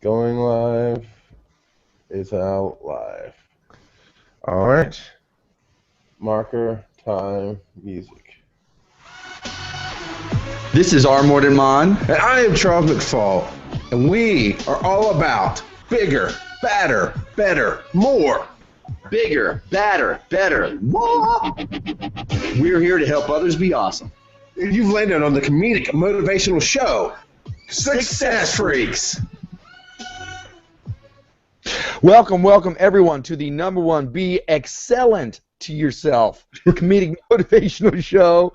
Going live. It's out live. All right. Marker, time, music. This is R. Morton Mon. And I am Charles McFall. And we are all about bigger, badder, better, more. Bigger, badder, better, more. We're here to help others be awesome. You've landed on the comedic motivational show, Success Freaks. Welcome everyone to the number one Be Excellent to Yourself comedic motivational show.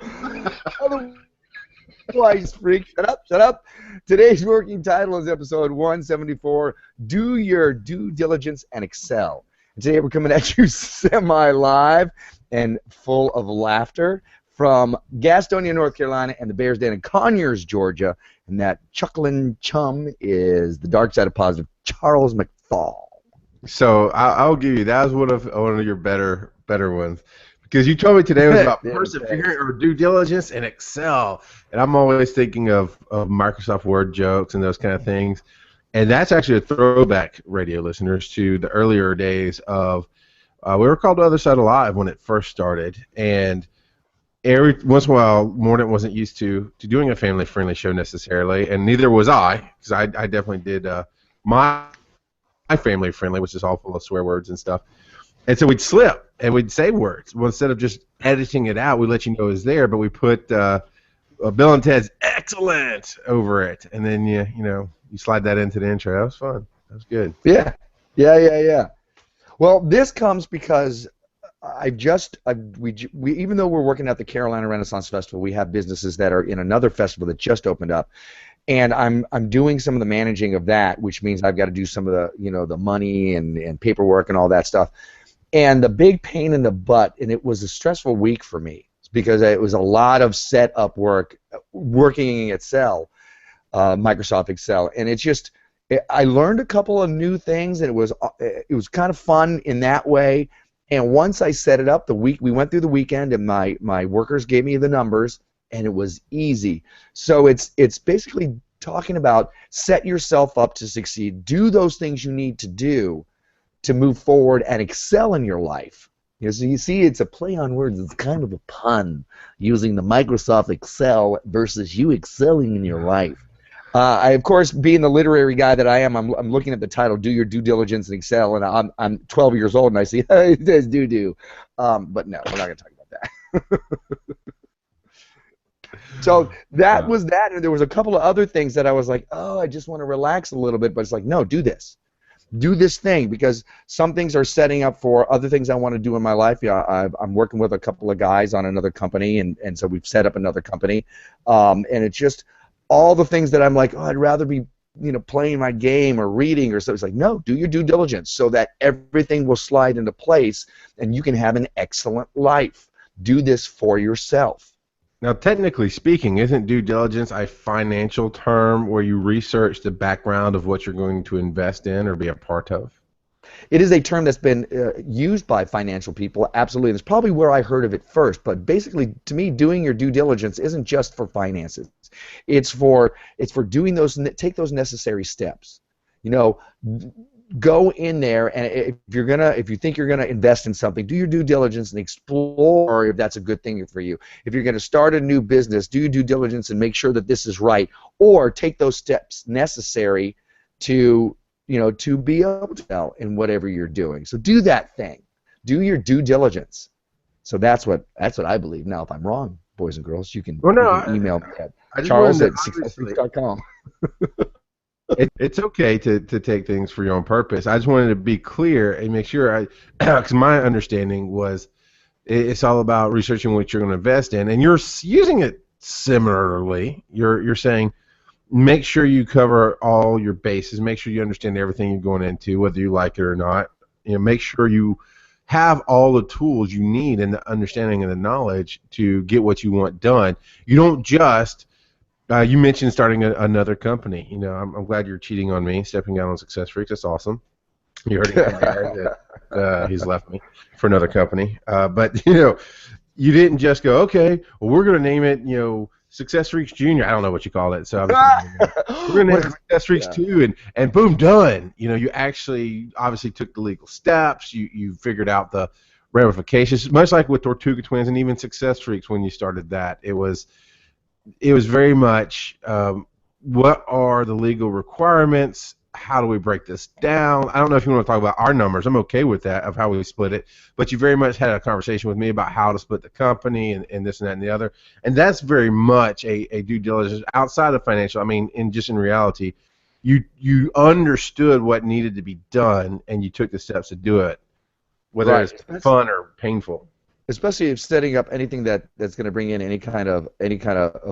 Otherwise, freak, shut up. Today's working title is episode 174, Do Your Due Diligence and Excel. And today we're coming at you semi-live and full of laughter from Gastonia, North Carolina, and the Bears Den in Conyers, Georgia. And that chuckling chum is the dark side of positive, Charles McFall. So I'll give you that was one of your better ones, because you told me today was about persevering or due diligence and Excel, and I'm always thinking of Microsoft Word jokes and those kind of things, and that's actually a throwback, radio listeners, to the earlier days of we were called The Other Side Alive when it first started, and every once in a while Morton wasn't used to doing a family friendly show necessarily, and neither was I, because I definitely did my family friendly, which is all full of swear words and stuff. And so we'd slip and we'd say words. Well, instead of just editing it out, we let you know it was there, but we put Bill and Ted's excellent over it, and then you slide that into the intro. That was fun. That was good. Yeah. Well, this comes because we even though we're working at the Carolina Renaissance Festival, we have businesses that are in another festival that just opened up. And I'm doing some of the managing of that, which means I've got to do some of the the money and paperwork and all that stuff. And the big pain in the butt, and it was a stressful week for me because it was a lot of setup work, working in Excel, Microsoft Excel, and I learned a couple of new things, and it was kind of fun in that way. And once I set it up, we went through the weekend, and my workers gave me the numbers. And it was easy. So it's basically talking about set yourself up to succeed. Do those things you need to do to move forward and excel in your life. So you see, it's a play on words. It's kind of a pun using the Microsoft Excel versus you excelling in your life. I, of course, being the literary guy that I am, I'm looking at the title, Do Your Due Diligence and Excel, and I'm 12 years old, and I see, hey, it says do. But no, we're not going to talk about that. So that was that, and there was a couple of other things that I was like, oh, I just want to relax a little bit, but it's like, no, do this thing, because some things are setting up for other things I want to do in my life. Yeah, I'm working with a couple of guys on another company, and so we've set up another company, and it's just all the things that I'm like, oh, I'd rather be playing my game or reading or so. It's like, no, do your due diligence so that everything will slide into place and you can have an excellent life. Do this for yourself. Now, technically speaking, isn't due diligence a financial term where you research the background of what you're going to invest in or be a part of? It is a term that's been used by financial people, absolutely. And it's probably where I heard of it first. But basically, to me, doing your due diligence isn't just for finances. It's for doing take those necessary steps. Go in there, and if you think you're gonna invest in something, do your due diligence and explore if that's a good thing for you. If you're gonna start a new business, do your due diligence and make sure that this is right, or take those steps necessary to be able to sell in whatever you're doing. So do that thing. Do your due diligence. So that's what I believe. Now, if I'm wrong, boys and girls, you can email me at charles@successfreaks.com. It's okay to take things for your own purpose. I just wanted to be clear and make sure, because my understanding was it's all about researching what you're going to invest in, and you're using it similarly. You're saying make sure you cover all your bases, make sure you understand everything you're going into, whether you like it or not. Make sure you have all the tools you need and the understanding and the knowledge to get what you want done. You don't just you mentioned starting another company. I'm glad you're cheating on me, stepping out on Success Freaks. That's awesome. You heard it from there that he's left me for another company. But you didn't just go, okay, well, we're going to name it, Success Freaks Junior. I don't know what you call it. So we're going to have Success Freaks 2, and boom, done. You know, you actually obviously took the legal steps. You figured out the ramifications, much like with Tortuga Twins and even Success Freaks when you started that. It was very much what are the legal requirements? How do we break this down? I don't know if you want to talk about our numbers. I'm okay with that, of how we split it. But you very much had a conversation with me about how to split the company and this and that and the other. And that's very much a due diligence outside of financial. I mean, in reality, you understood what needed to be done, and you took the steps to do it, whether it's fun or painful. Especially if setting up anything that's going to bring in any kind of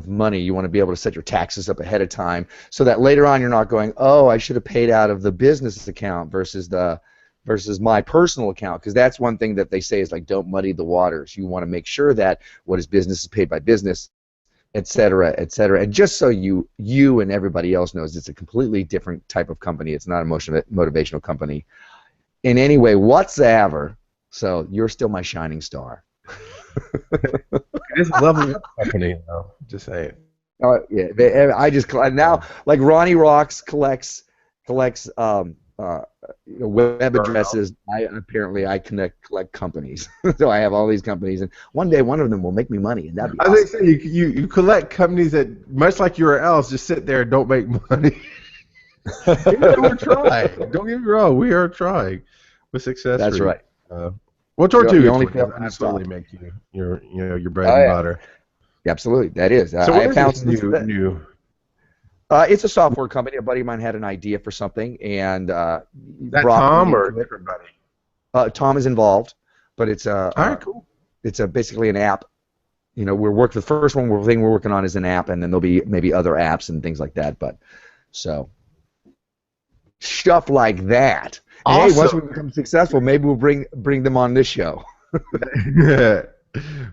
money, you want to be able to set your taxes up ahead of time, so that later on you're not going, oh, I should have paid out of the business account versus my personal account, because that's one thing that they say is like, don't muddy the waters. You want to make sure that what is business is paid by business, et cetera, et cetera. And just so you and everybody else knows, it's a completely different type of company. It's not a motivational company in any way whatsoever. So you're still my shining star. It is a lovely company, though. Just saying. Oh yeah, I just now, like Ronnie Rocks collects web addresses. I collect companies. So I have all these companies, and one day one of them will make me money, and that'd be awesome. I think you collect companies that, much like URLs, just sit there and don't make money. We're trying. Don't get me wrong, we are trying with Success. That's right. Well, Tortuga only absolutely make you your bread and butter. Yeah, absolutely, that is. So what is new? It's a software company. A buddy of mine had an idea for something, and is that Tom or a different buddy? Tom is involved, but it's all right, cool. It's basically an app. You know, the first thing we're working on is an app, and then there'll be maybe other apps and things like that. But so stuff like that. Awesome. Hey, once we become successful, maybe we'll bring them on this show. Yeah.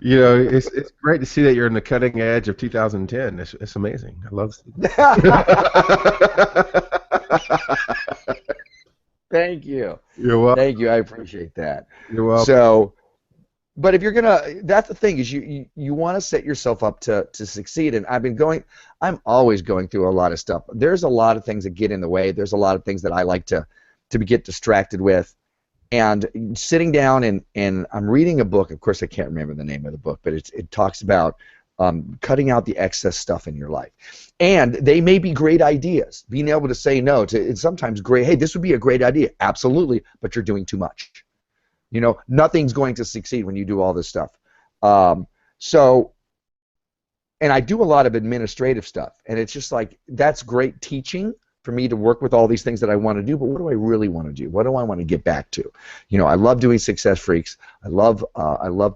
You know, it's great to see that you're in the cutting edge of 2010. It's amazing. I love it. Thank you. You're welcome. Thank you. I appreciate that. You're welcome. So, but if you're that's the thing, is you want to set yourself up to succeed. And I'm always going through a lot of stuff. There's a lot of things that get in the way. There's a lot of things that I like to get distracted with. And sitting down and I'm reading a book. Of course, I can't remember the name of the book, but it talks about cutting out the excess stuff in your life. And they may be great ideas. Being able to say no to it's sometimes great. Hey, this would be a great idea. Absolutely, but you're doing too much. You know, nothing's going to succeed when you do all this stuff. And I do a lot of administrative stuff, and it's just like, that's great teaching for me to work with all these things that I want to do, but what do I really want to do? What do I want to get back to? You know, I love doing Success Freaks. I love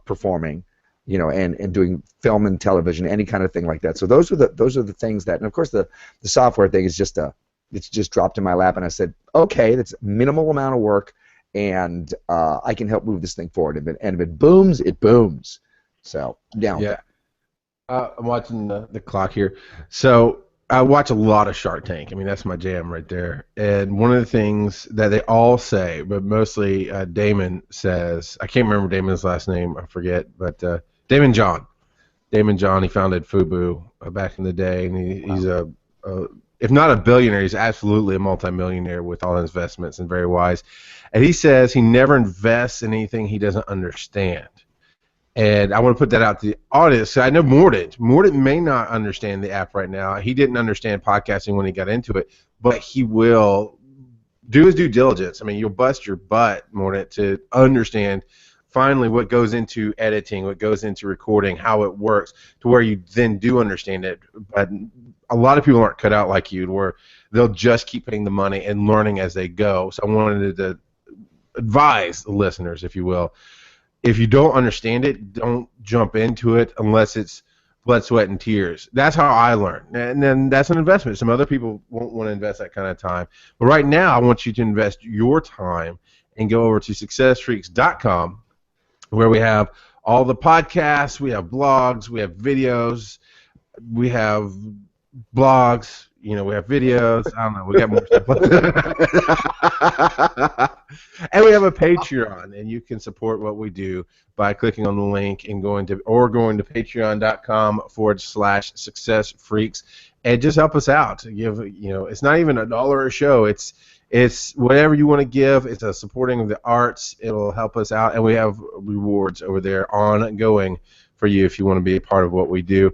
performing, you know, and doing film and television, any kind of thing like that. So those are the things that, and of course the software thing is it's just dropped in my lap, and I said, okay, that's a minimal amount of work, and I can help move this thing forward. And if it booms, it booms. So down. Yeah. I'm watching the clock here. So I watch a lot of Shark Tank. I mean, that's my jam right there. And one of the things that they all say, but mostly Damon says, I can't remember Damon's last name, I forget, but Damon John. Damon John, he founded FUBU back in the day, and he's if not a billionaire, he's absolutely a multimillionaire with all his investments and very wise. And he says he never invests in anything he doesn't understand. And I want to put that out to the audience. So I know Morden may not understand the app right now. He didn't understand podcasting when he got into it, but he will do his due diligence. I mean, you'll bust your butt, Morden, to understand finally what goes into editing, what goes into recording, how it works, to where you then do understand it. But a lot of people aren't cut out like you, where they'll just keep paying the money and learning as they go. So I wanted to advise the listeners, if you will, if you don't understand it, don't jump into it unless it's blood, sweat, and tears. That's how I learned. And then that's an investment. Some other people won't want to invest that kind of time. But right now, I want you to invest your time and go over to successfreaks.com, where we have all the podcasts, we have blogs, we have videos, we have blogs, you know, we have videos. I don't know, we got more stuff. And we have a Patreon, and you can support what we do by clicking on the link and going to patreon.com/Success Freaks, and just help us out. It's not even $1 a show. It's whatever you want to give. It's a supporting of the arts. It'll help us out, and we have rewards over there ongoing for you if you want to be a part of what we do.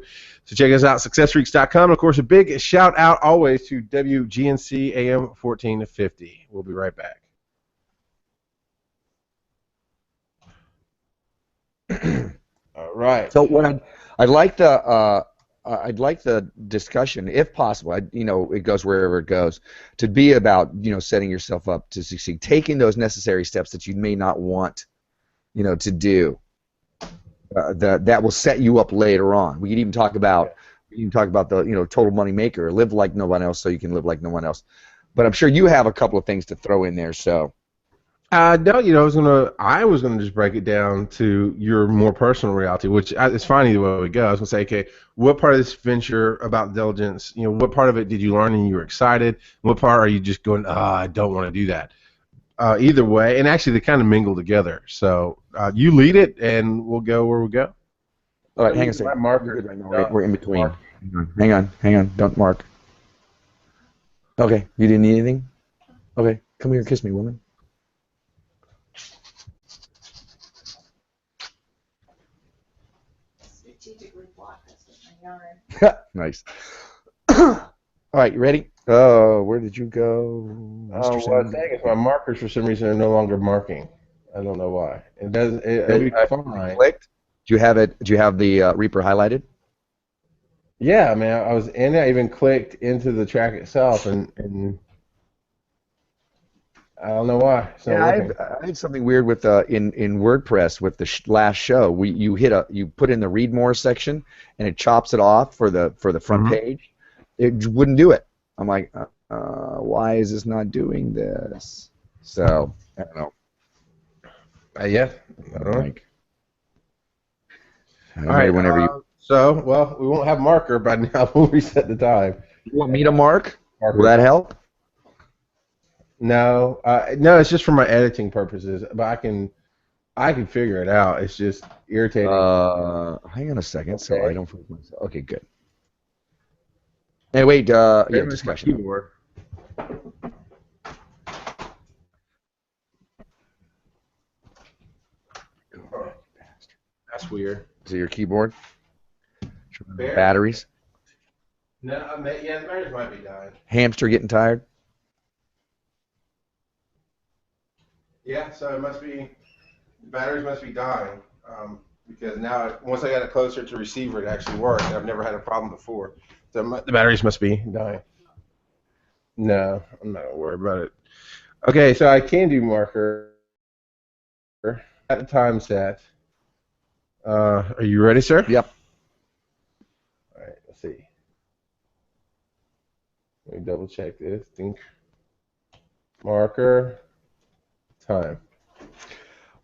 So check us out, successfreaks.com. Of course, a big shout out always to WGNC AM 1450. We'll be right back. All right. So what I'd like the discussion, if possible. It goes wherever it goes, to be about setting yourself up to succeed, taking those necessary steps that you may not want, to do. That will set you up later on. We can even talk about the total money maker, live like no one else, so you can live like no one else. But I'm sure you have a couple of things to throw in there. So. No, I was gonna just break it down to your more personal reality, which it's funny the way we go. I was gonna say, okay, what part of this venture about diligence, what part of it did you learn and you were excited? What part are you just going, I don't want to do that? Either way, and actually they kind of mingle together. So you lead it, and we'll go where we go. All right, hang on a second. We're in between. Hang on. Don't mark. Okay, you didn't need anything? Okay, come here and kiss me, woman. Nice. All right, you ready? Where did you go, Mr. What I'm saying is my markers for some reason are no longer marking. I don't know why. It doesn't. It'll be fine. Clicked? Do you have it? Do you have the Reaper highlighted? Yeah, I mean, I was in. I even clicked into the track itself, and I don't know why. I had something weird with in WordPress with the last show. You put in the read more section, and it chops it off for the front page. It wouldn't do it. I'm like, why is this not doing this? So I don't know. Yeah, I don't know. All right, whenever you. So, we won't have marker by now. We'll reset the time. You want me to mark? Will that help? No, no, it's just for my editing purposes. But I can figure it out. It's just irritating. Hang on a second, so I don't forget myself. Okay, good. Hey, wait. Yeah, discussion. Keyboard. That's weird. Is it your keyboard? Batteries? No, yeah, the batteries might be dying. Hamster getting tired? Yeah, so it must be, the batteries must be dying, because now, once I got it closer to receiver, it actually worked. I've never had a problem before. So the batteries must be dying. No, I'm not going to worry about it. Okay, so I can do marker at the time set. Are you ready, sir? Yep. All right, let's see. Let me double check this. Think. Marker. Time.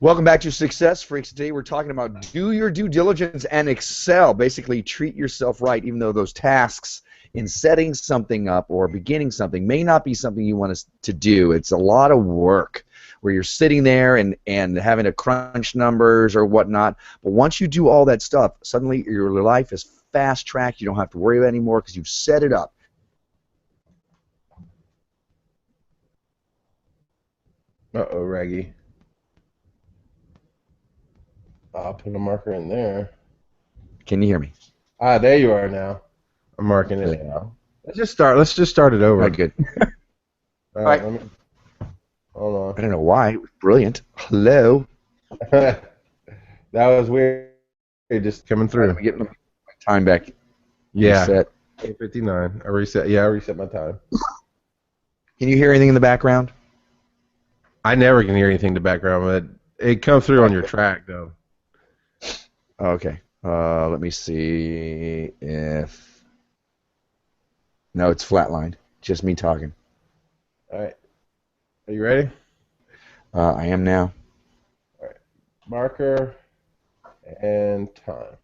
Welcome back to Success Freaks. Today we're talking about do your due diligence and excel. Basically, treat yourself right, even though those tasks in setting something up or beginning something may not be something you want to do. It's a lot of work where you're sitting there and having to crunch numbers or whatnot. But once you do all that stuff, suddenly your life is fast-tracked. You don't have to worry about it anymore because you've set it up. Uh-oh, Raggy. I'll put a marker in there. Can you hear me? Ah, there you are now. I'm marking it. Yeah. Let's just start it over. All right, good. All right. Hold on. I don't know why. It was brilliant. Hello. That was weird. Just coming through. Let me get my time back. Yeah. Reset. 8:59. I reset. Yeah, I reset my time. Can you hear anything in the background? I never can hear anything in the background, but it comes through on your track, though. Okay. Let me see if... No, it's flatlined. Just me talking. All right. Are you ready? I am now. All right. Marker and time.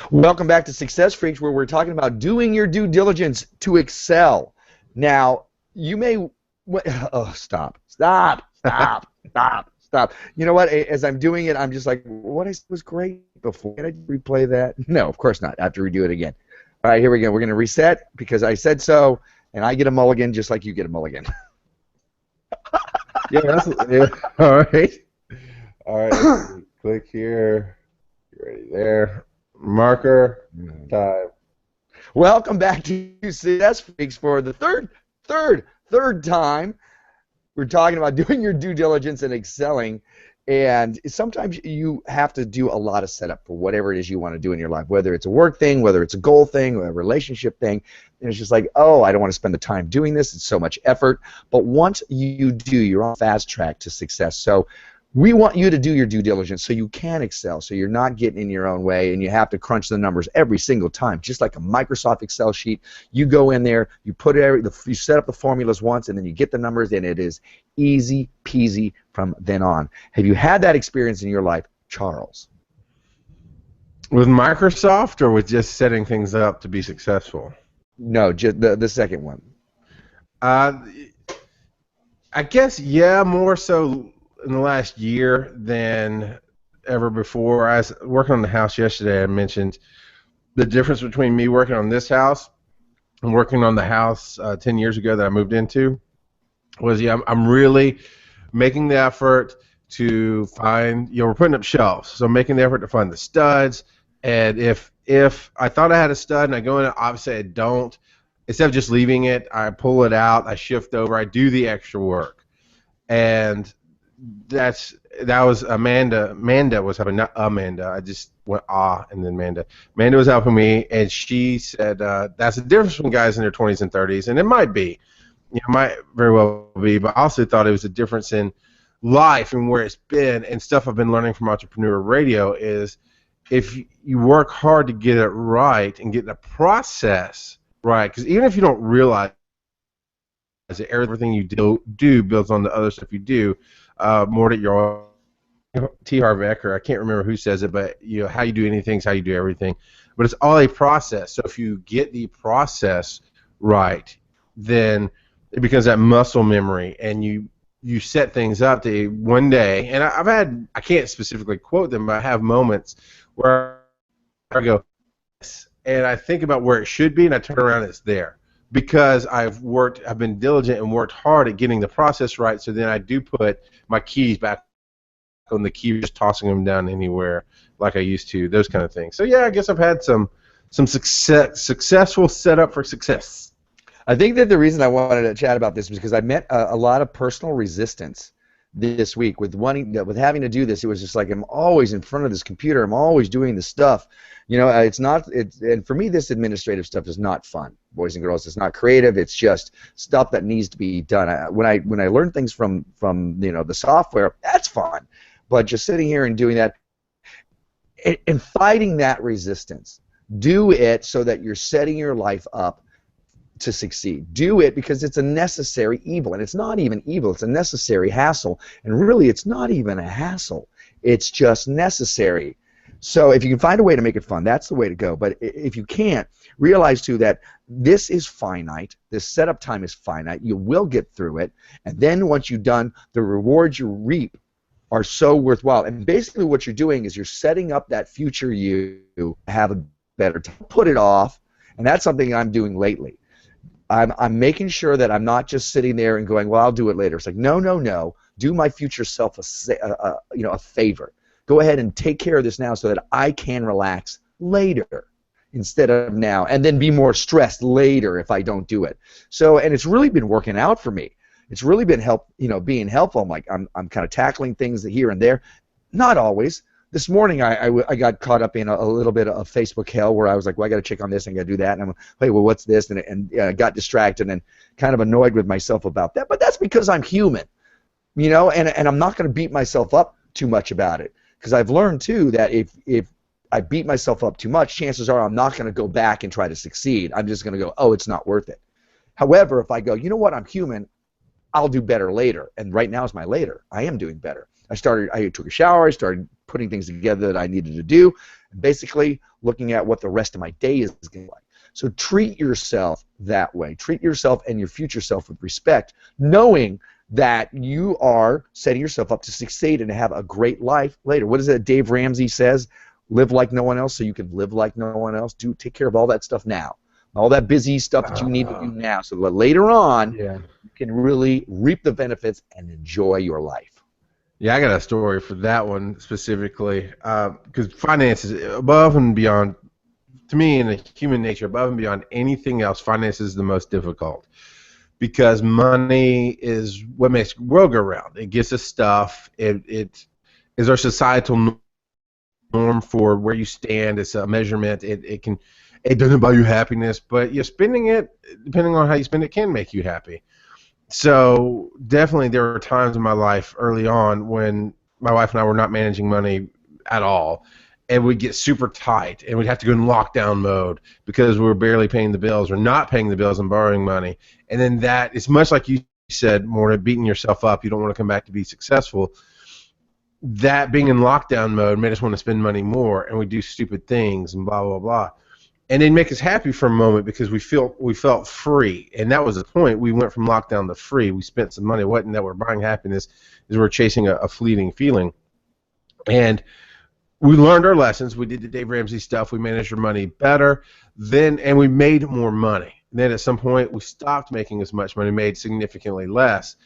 Welcome back to Success Freaks, where we're talking about doing your due diligence to excel. Now, you may What? Oh, stop. You know what? As I'm doing it, I'm just like, what I said was great before. Can I replay that? No, of course not. I have to redo it again. All right, here we go. We're going to reset because I said so, and I get a mulligan just like you get a mulligan. Yeah. All right. All right. Click here. Ready there. Marker. Time. Welcome back to Success Freaks for the third time. We're talking about doing your due diligence and excelling, and sometimes you have to do a lot of setup for whatever it is you want to do in your life, whether it's a work thing, whether it's a goal thing, or a relationship thing. And it's just like, oh, I don't want to spend the time doing this. It's so much effort. But once you do, you're on fast track to success. So we want you to do your due diligence so you can excel, so you're not getting in your own way and you have to crunch the numbers every single time. Just like a Microsoft Excel sheet, you go in there, you put you set up the formulas once, and then you get the numbers, and it is easy peasy from then on. Have you had that experience in your life, Charles? With Microsoft or with just setting things up to be successful? No, just the second one. I guess, yeah, more so in the last year than ever before. I was working on the house yesterday. I mentioned the difference between me working on this house and working on the house 10 years ago that I moved into was, yeah, I'm really making the effort to find, we're putting up shelves, so I'm making the effort to find the studs, and if I thought I had a stud and I go in it, obviously I don't. Instead of just leaving it, I pull it out, I shift over, I do the extra work. And that was Amanda. Amanda was helping, not Amanda. I just went and then Amanda. Amanda was helping me, and she said that's the difference between guys in their 20s and 30s, and it might be, might very well be, but I also thought it was a difference in life and where it's been, and stuff I've been learning from Entrepreneur Radio is if you work hard to get it right and get the process right, because even if you don't realize that everything you do builds on the other stuff you do. More that your T. Harv Eker, I can't remember who says it, but how you do anything is how you do everything. But it's all a process. So if you get the process right, then it becomes that muscle memory, and you set things up to one day. And I can't specifically quote them, but I have moments where I go, and I think about where it should be, and I turn around and it's there. Because I've been diligent and worked hard at getting the process right, so then I do put my keys back on the key, just tossing them down anywhere like I used to, those kind of things. So yeah, I guess I've had some successful setup for success. I think that the reason I wanted to chat about this was because I met a lot of personal resistance this week with having to do this. It was just like, I'm always in front of this computer, I'm always doing this stuff. And for me, this administrative stuff is not fun, boys and girls. It's not creative. It's just stuff that needs to be done. When I learn things from the software, that's fun. But just sitting here and doing that and fighting that resistance, do it so that you're setting your life up to succeed. Do it because it's a necessary evil, and it's not even evil. It's a necessary hassle, and really, it's not even a hassle. It's just necessary. So if you can find a way to make it fun, that's the way to go. But if you can't, realize too that this is finite. This setup time is finite. You will get through it, and then once you're done, the rewards you reap are so worthwhile. And basically what you're doing is you're setting up that future you to have a better time. Put it off, and that's something I'm doing lately. I'm making sure that I'm not just sitting there and going, well, I'll do it later. It's like, no. Do my future self a favor. Go ahead and take care of this now so that I can relax later instead of now, and then be more stressed later if I don't do it. So, and it's really been working out for me. It's really been being helpful. I'm kind of tackling things here and there. Not always. This morning I got caught up in a little bit of Facebook hell where I was like, well, I got to check on this and I got to do that, and I'm like, hey, well, what's this? And got distracted and kind of annoyed with myself about that. But that's because I'm human, and I'm not going to beat myself up too much about it, because I've learned too that if I beat myself up too much, chances are I'm not going to go back and try to succeed. I'm just going to go, oh, it's not worth it. However, if I go, you know what, I'm human, I'll do better later, and right now is my later. I am doing better. I took a shower, I started putting things together that I needed to do, and basically looking at what the rest of my day is going to be like. So treat yourself that way. Treat yourself and your future self with respect, knowing that you are setting yourself up to succeed and to have a great life later. What is it Dave Ramsey says? Live like no one else so you can live like no one else. Take care of all that stuff now. All that busy stuff that you need to do now, so that later on you can really reap the benefits and enjoy your life. Yeah, I got a story for that one specifically, because finances, above and beyond, to me, in the human nature, above and beyond anything else, finance is the most difficult, because money is what makes the world go round. It gets us stuff. It is our societal norm for where you stand. It's a measurement. It doesn't buy you happiness, but you're spending it, depending on how you spend it, can make you happy. So definitely there were times in my life early on when my wife and I were not managing money at all, and we'd get super tight, and we'd have to go in lockdown mode because we were barely paying the bills or not paying the bills and borrowing money. And then that, it's much like you said, more beating yourself up. You don't want to come back to be successful. That being in lockdown mode made us want to spend money more, and we do stupid things and blah, blah, blah. And it'd make us happy for a moment because we felt free, and that was the point. We went from lockdown to free. We spent some money. It wasn't that we're buying happiness, is we're chasing a fleeting feeling. And we learned our lessons. We did the Dave Ramsey stuff. We managed our money better. And we made more money. Then at some point we stopped making as much money, made significantly less.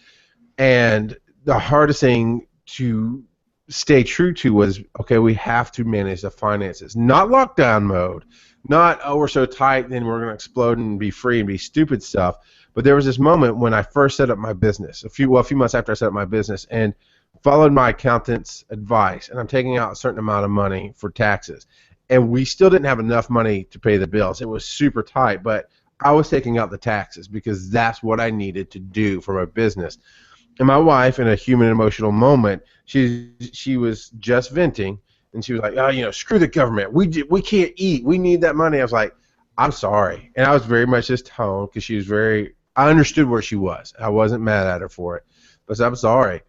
And the hardest thing to stay true to was, okay, we have to manage the finances. Not lockdown mode. Not, oh, we're so tight, then we're going to explode and be free and be stupid stuff. But there was this moment when I first set up my business, a few months after I set up my business, and followed my accountant's advice, and I'm taking out a certain amount of money for taxes. And we still didn't have enough money to pay the bills. It was super tight, but I was taking out the taxes because that's what I needed to do for my business. And my wife, in a human emotional moment, she was just venting. And she was like, oh, screw the government. We can't eat. We need that money. I was like, I'm sorry. And I was very much this tone because she was I understood where she was. I wasn't mad at her for it. But I said, I'm sorry.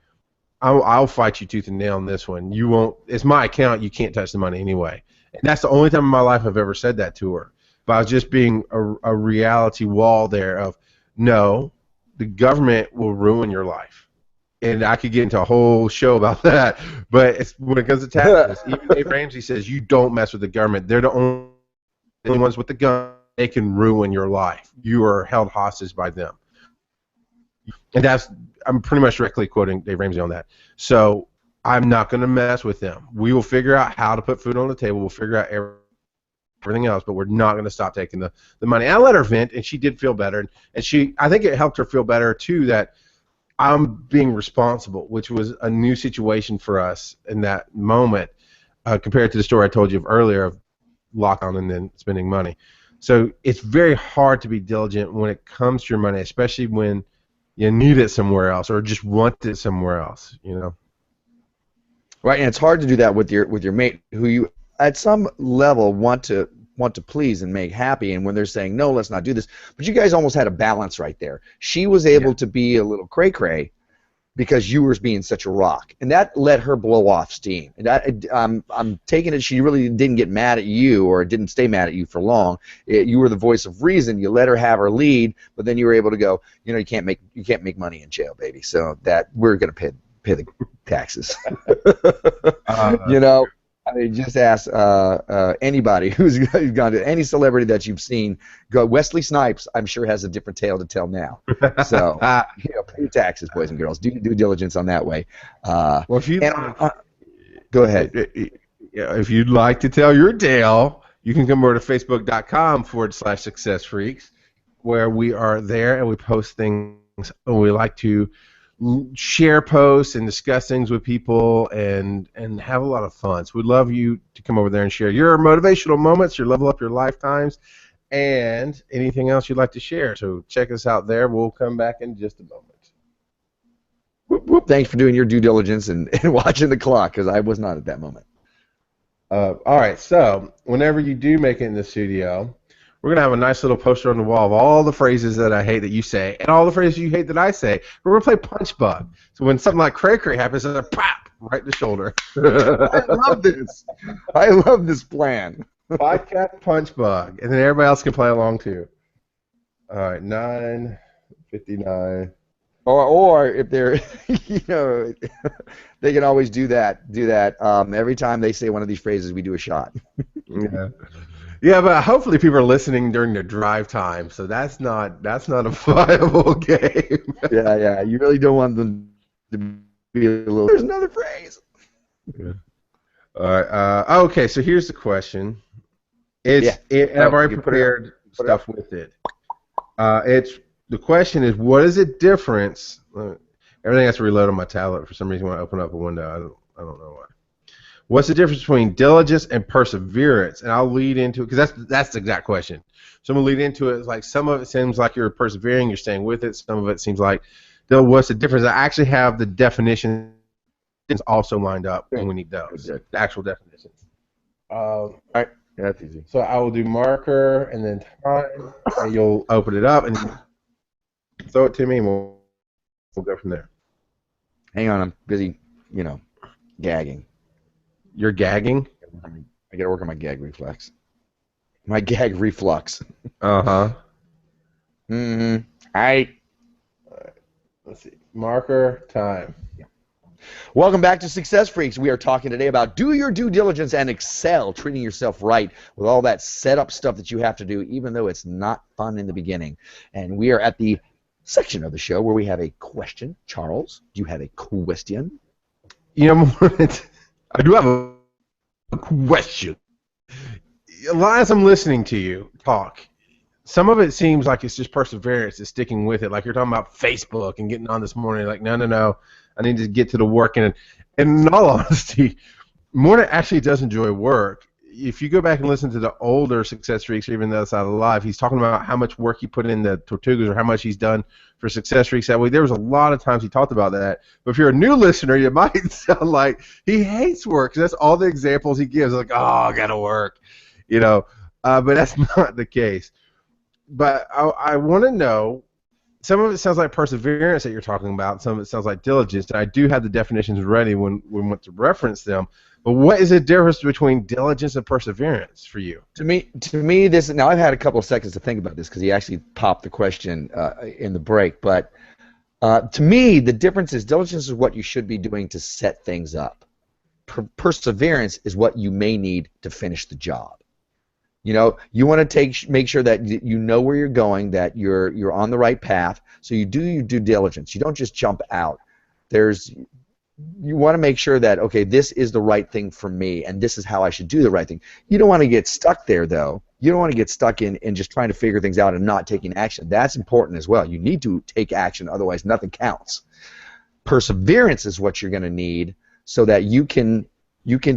I'll fight you tooth and nail on this one. You won't. It's my account. You can't touch the money anyway. And that's the only time in my life I've ever said that to her. But I was just being a reality wall there of, no, the government will ruin your life. And I could get into a whole show about that, but when it comes to taxes, even Dave Ramsey says you don't mess with the government. They're the only ones with the gun. They can ruin your life. You are held hostage by them. And I'm pretty much directly quoting Dave Ramsey on that. So I'm not going to mess with them. We will figure out how to put food on the table. We'll figure out everything else, but we're not going to stop taking the money. I let her vent, and she did feel better. And I think it helped her feel better, too, that I'm being responsible, which was a new situation for us in that moment compared to the story I told you of earlier of lockdown and then spending money. So it's very hard to be diligent when it comes to your money, especially when you need it somewhere else or just want it somewhere else, Right, and it's hard to do that with your mate who you at some level want to please and make happy, and when they're saying no, let's not do this. But you guys almost had a balance right there. She was able to be a little cray-cray because you were being such a rock, and that let her blow off steam. And I'm taking it she really didn't get mad at you or didn't stay mad at you for long. You were the voice of reason. You let her have her lead, but then you were able to go, you can't make money in jail, baby. So that we're going to pay the taxes. I mean, just ask anybody who's gone to any celebrity that you've seen go. Wesley Snipes, I'm sure, has a different tale to tell now. So, pay your taxes, boys and girls. Do due diligence on that way. Well, if you go ahead. If you'd like to tell your tale, you can come over to Facebook.com/Success Freaks, where we are there and we post things. And we like to share posts and discuss things with people and have a lot of fun. So we'd love you to come over there and share your motivational moments, your level up your lifetimes, and anything else you'd like to share. So check us out there. We'll come back in just a moment. Whoop, whoop. Thanks for doing your due diligence and watching the clock, because I was not at that moment. All right, so whenever you do make it in the studio, we're going to have a nice little poster on the wall of all the phrases that I hate that you say and all the phrases you hate that I say. We're going to play Punch Bug. So when something like cray-cray happens, it's a pop right in the shoulder. I love this. I love this plan. Podcast Punch Bug, and then everybody else can play along too. All right, 9:59. Or if they're, they can always do that. Every time they say one of these phrases, we do a shot. Yeah. Yeah, but hopefully people are listening during their drive time, so that's not a viable game. Yeah. You really don't want them to be a little. There's another phrase. Yeah. All right. Okay, so here's the question. And I've already prepared stuff with it. The question is, what is the difference? Everything has to reload on my tablet for some reason when I open up a window. I don't know why. What's the difference between diligence and perseverance? And I'll lead into it because that's the exact question. So I'm gonna lead into it. It's like some of it seems like you're persevering, you're staying with it. Some of it seems like, what's the difference? I actually have the definitions also lined up, and we need those, the actual definitions. All right. Yeah, that's easy. So I will do marker and then time, and you'll open it up and throw it to me, and we'll go from there. Hang on, I'm busy, gagging. You're gagging? I gotta work on my gag reflex. My gag reflux. Uh-huh. All right. Let's see. Marker, time. Welcome back to Success Freaks. We are talking today about do your due diligence and excel, treating yourself right with all that setup stuff that you have to do, even though it's not fun in the beginning. And we are at the section of the show where we have a question. Charles, do you have a question? I do have a question. A lot as I'm listening to you talk, some of it seems like it's just perseverance, it's sticking with it. Like you're talking about Facebook and getting on this morning, like, no, I need to get to the work. And in all honesty, Morton actually does enjoy work. If you go back and listen to the older Success Freaks, or even the other side of live, he's talking about how much work he put in the Tortugas or how much he's done for Success Freaks that way. There was a lot of times he talked about that. But if you're a new listener, you might sound like he hates work. That's all the examples he gives. Like, I got to work, but that's not the case. But I want to know, some of it sounds like perseverance that you're talking about. Some of it sounds like diligence. And I do have the definitions ready when we want to reference them. But what is the difference between diligence and perseverance for you? To me, this. Now I've had a couple of seconds to think about this because he actually popped the question in the break. But to me, the difference is diligence is what you should be doing to set things up. Perseverance is what you may need to finish the job. You want to make sure that you know where you're going, that you're on the right path. So you do your due diligence. You don't just jump out. You want to make sure that, okay, this is the right thing for me, and this is how I should do the right thing. You don't want to get stuck there, though. You don't want to get stuck in just trying to figure things out and not taking action. That's important as well. You need to take action, otherwise nothing counts. Perseverance is what you're going to need so that you can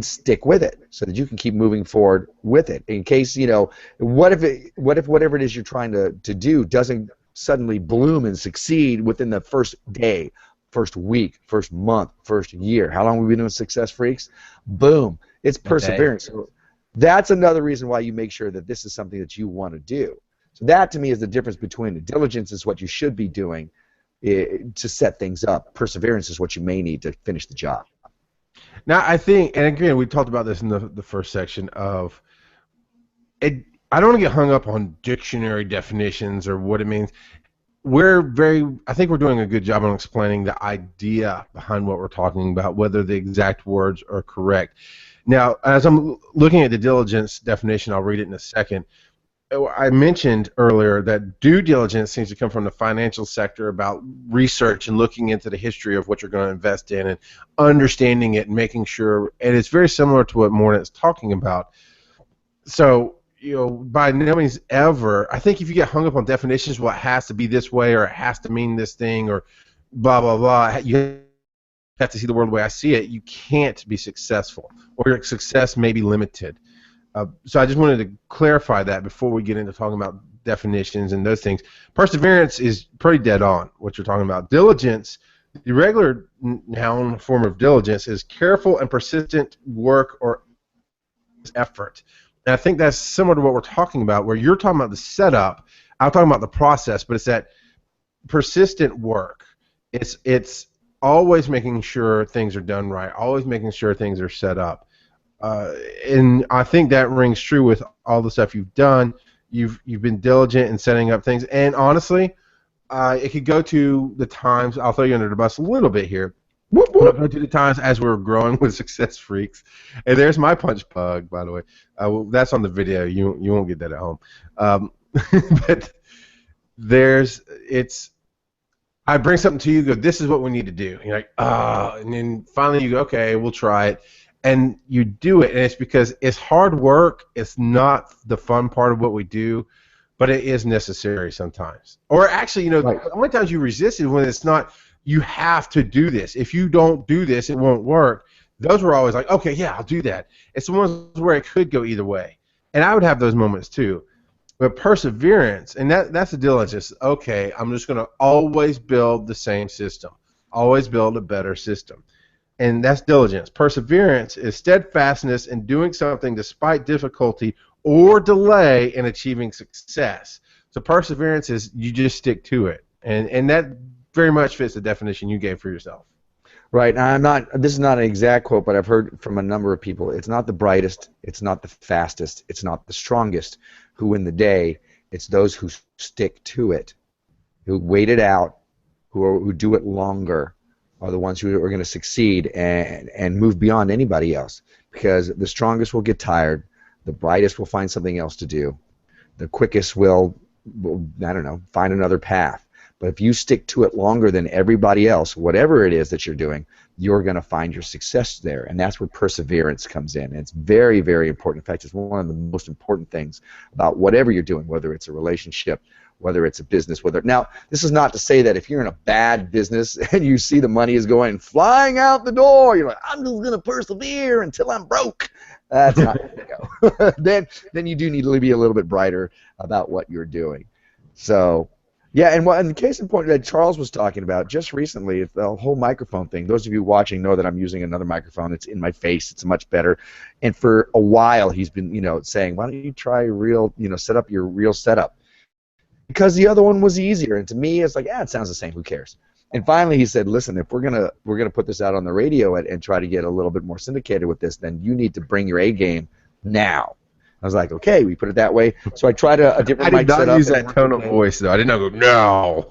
stick with it, so that you can keep moving forward with it. In case, what if whatever it is you're trying to do doesn't suddenly bloom and succeed within the first day, first week, first month, first year? How long have we been doing Success Freaks? Boom. It's perseverance. So that's another reason why you make sure that this is something that you want to do. So that, to me, is the difference between the diligence is what you should be doing to set things up. Perseverance is what you may need to finish the job. Now, I think, and again, we talked about this in the first section of it. I don't want to get hung up on dictionary definitions or what it means. I think we're doing a good job on explaining the idea behind what we're talking about, whether the exact words are correct. Now, as I'm looking at the diligence definition, I'll read it in a second. I mentioned earlier that due diligence seems to come from the financial sector, about research and looking into the history of what you're going to invest in and understanding it and making sure, and it's very similar to what Morton is talking about. So, by no means ever, I think if you get hung up on definitions, well, it has to be this way or it has to mean this thing or blah, blah, blah, you have to see the world the way I see it. You can't be successful, or your success may be limited. So I just wanted to clarify that before we get into talking about definitions and those things. Perseverance is pretty dead on what you're talking about. Diligence, the regular noun form of diligence, is careful and persistent work or effort. And I think that's similar to what we're talking about, where you're talking about the setup. I'm talking about the process, but it's that persistent work. It's always making sure things are done right, always making sure things are set up. And I think that rings true with all the stuff you've done. You've been diligent in setting up things, and honestly, it could go to the times. I'll throw you under the bus a little bit here. Whoop, whoop. Go to the times as we're growing with Success Freaks, and there's my punch plug, by the way. Well, that's on the video. You won't get that at home. But I bring something to you. Go, this is what we need to do. And you're like, and then finally you go, okay, we'll try it. And you do it, and it's because it's hard work. It's not the fun part of what we do, but it is necessary sometimes. Or actually, Right. the only times you resist is when it's not, you have to do this. If you don't do this, it won't work. Those were always like, okay, yeah, I'll do that. It's the ones where it could go either way. And I would have those moments too. But perseverance, and that's the diligence. Okay, I'm just going to always build the same system. Always build a better system. And that's diligence. Perseverance is steadfastness in doing something despite difficulty or delay in achieving success. So perseverance is you just stick to it. And that very much fits the definition you gave for yourself. Right. Now, this is not an exact quote, but I've heard from a number of people. It's not the brightest, it's not the fastest, it's not the strongest who win the day. It's those who stick to it, who wait it out, who do it longer, are the ones who are going to succeed and move beyond anybody else. Because the strongest will get tired, the brightest will find something else to do, the quickest will I don't know, find another path. But if you stick to it longer than everybody else, whatever it is that you're doing, you're going to find your success there. And that's where perseverance comes in. And it's very, very important. In fact, it's one of the most important things about whatever you're doing, whether it's a relationship, whether it's a business, now, this is not to say that if you're in a bad business and you see the money is going flying out the door, you're like, I'm just going to persevere until I'm broke. That's not going to go. Then you do need to be a little bit brighter about what you're doing. So, yeah, and in the case in point that Charles was talking about just recently, the whole microphone thing, those of you watching know that I'm using another microphone. It's in my face. It's much better. And for a while he's been, saying, why don't you try set up your real setup? Because the other one was easier, and to me, it's like, it sounds the same. Who cares? And finally, he said, "Listen, if we're gonna put this out on the radio and try to get a little bit more syndicated with this, then you need to bring your A game now." I was like, "Okay, we put it that way." So I tried a different mic setup. I did not use that tone of voice, though. I did not go no.